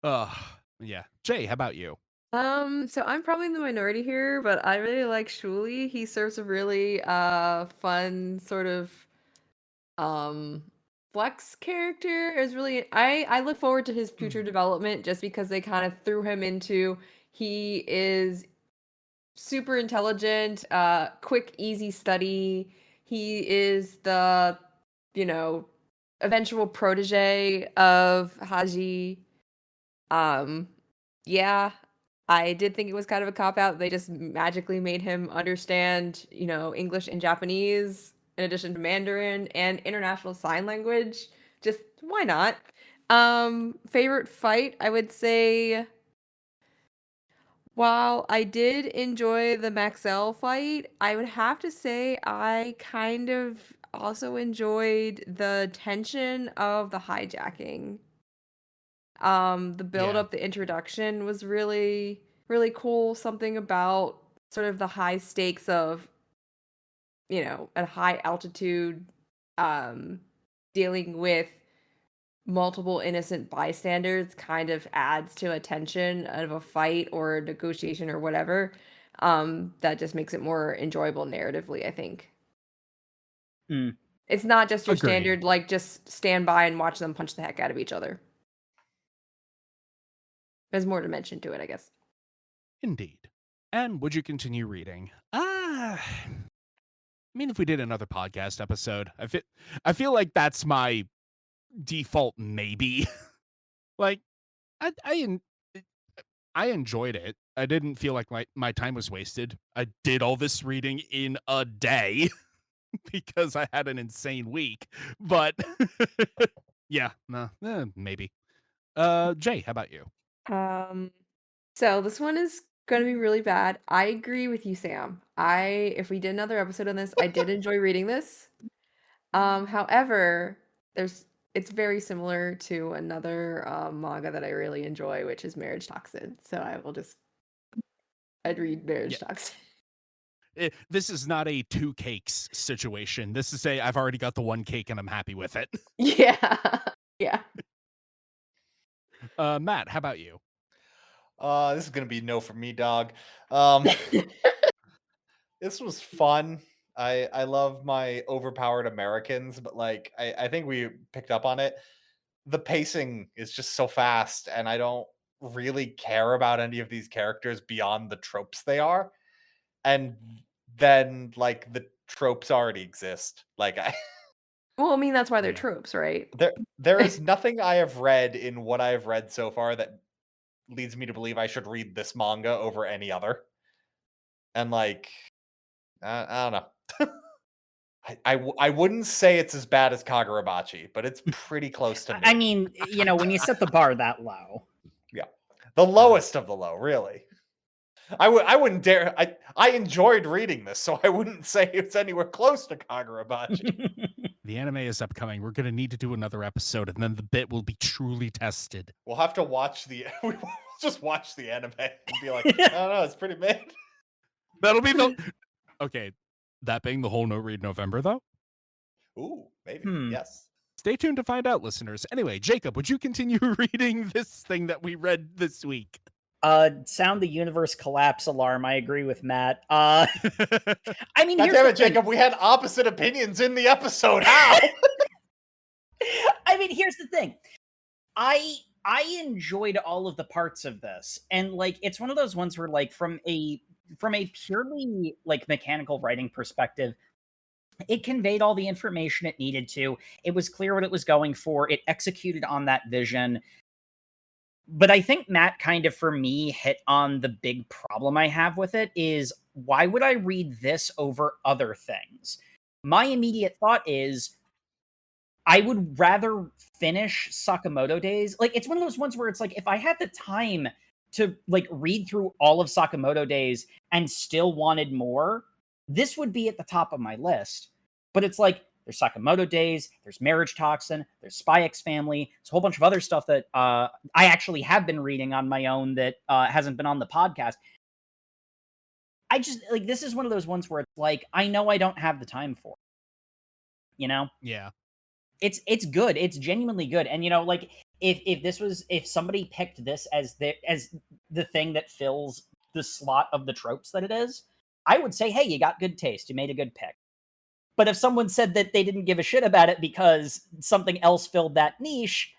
Yeah. Jay, how about you? So I'm probably in the minority here, but I really like Shuli. He serves a really fun sort of flex character. Is really I look forward to his future development just because they kind of threw him into he is super intelligent, quick, easy study. He is the, eventual protege of Haji. Yeah, I did think it was kind of a cop out. They just magically made him understand, English and Japanese in addition to Mandarin and international sign language. Just why not? Favorite fight, I would say while I did enjoy the Maxell fight, I would have to say I kind of also enjoyed the tension of the hijacking. The build Yeah. up, the introduction was really, really cool. Something about sort of the high stakes of, at high altitude, dealing with multiple innocent bystanders kind of adds to a tension of a fight or a negotiation or whatever. That just makes it more enjoyable narratively, I think. It's not just your Agreed. standard, like, just stand by and watch them punch the heck out of each other. There's more dimension to it, I guess. Indeed. And would you continue reading? I mean, if we did another podcast episode, I feel like that's my default maybe. Like, I enjoyed it. I didn't feel like my time was wasted. I did all this reading in a day because I had an insane week. But yeah, no, maybe. Jay, how about you? So this one is gonna be really bad. I agree with you, Sam. If we did another episode on this, I did enjoy reading this. However, it's very similar to another manga that I really enjoy, which is Marriage Toxin. So I'd read Marriage Toxin. This is not a 2 cakes situation. This is I've already got the 1 cake and I'm happy with it. Yeah. Yeah. Matt, how about you? This is gonna be no for me, dog. This was fun. I love my overpowered Americans, but like I think we picked up on it. The pacing is just so fast, and I don't really care about any of these characters beyond the tropes they are. And then like the tropes already exist. Like Well, I mean, that's why they're Yeah. tropes, right? there is nothing I have read in what I've read so far that leads me to believe I should read this manga over any other. And like I don't know. I wouldn't say it's as bad as Kagurabachi, but it's pretty close to me. I mean, when you set the bar that low. Yeah. The lowest of the low, really. I wouldn't dare. I enjoyed reading this, so I wouldn't say it's anywhere close to Kagurabachi. The anime is upcoming. We're going to need to do another episode, and then the bit will be truly tested. We'll have to watch we'll just watch the anime and be like, I don't know, it's pretty mid. That'll be Okay, that being the whole No Read November, though? Ooh, maybe. Yes. Stay tuned to find out, listeners. Anyway, Jacob, would you continue reading this thing that we read this week? Sound the universe collapse alarm. I agree with Matt. I mean, God damn it, Jacob, we had opposite opinions in the episode. How? I mean, here's the thing. I enjoyed all of the parts of this, and like it's one of those ones where like from a purely like mechanical writing perspective, it conveyed all the information it needed to. It was clear what it was going for. It executed on that vision. But I think Matt kind of, for me, hit on the big problem I have with it is, why would I read this over other things? My immediate thought is, I would rather finish Sakamoto Days. Like, it's one of those ones where it's like, if I had the time to like read through all of Sakamoto Days and still wanted more, this would be at the top of my list. But it's like, there's Sakamoto Days, there's Marriage Toxin, there's Spy X Family, there's a whole bunch of other stuff that I actually have been reading on my own that hasn't been on the podcast. I just, like, this is one of those ones where it's like, I know I don't have the time for it. You know? Yeah. It's good. It's genuinely good. And, you know, like, if somebody picked this as the thing that fills the slot of the tropes that it is, I would say, hey, you got good taste. You made a good pick. But if someone said that they didn't give a shit about it because something else filled that niche,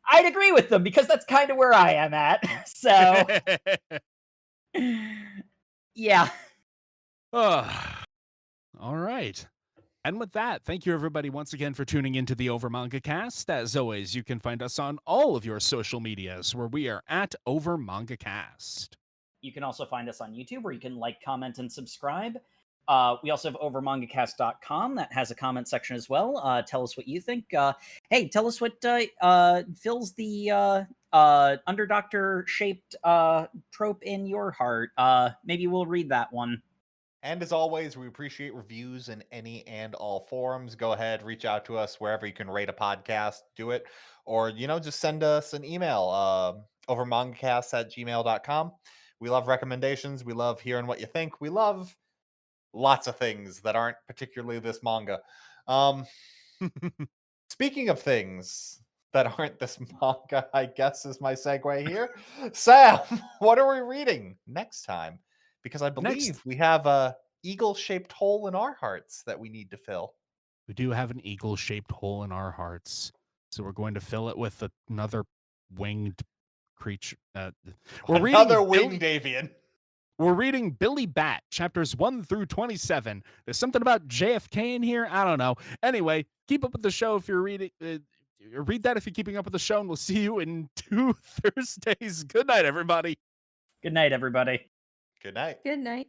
I'd agree with them, because that's kind of where I am at. So, yeah. All right. And with that, thank you everybody once again for tuning into the Over Manga Cast. As always, you can find us on all of your social medias where we are at Over Manga Cast. You can also find us on YouTube where you can like, comment, and subscribe. We also have overmangacast.com that has a comment section as well. Tell us what you think. Hey, tell us what fills the underdoctor shaped trope in your heart. Maybe we'll read that one. And as always, we appreciate reviews in any and all forums. Go ahead, reach out to us wherever you can rate a podcast, do it. Or, just send us an email, overmangacast@gmail.com. We love recommendations. We love hearing what you think. We love lots of things that aren't particularly this manga. Speaking of things that aren't this manga, I guess is my segue here. Sam, what are we reading next time? Because I believe we have a eagle-shaped hole in our hearts that we need to fill. We do have an eagle-shaped hole in our hearts, so we're going to fill it with another winged creature. Another winged avian. We're reading Billy Bat, chapters 1 through 27. There's something about JFK in here. I don't know. Anyway, keep up with the show if you're reading. Read that if you're keeping up with the show, and we'll see you in 2 Thursdays. Good night, everybody. Good night, everybody. Good night. Good night.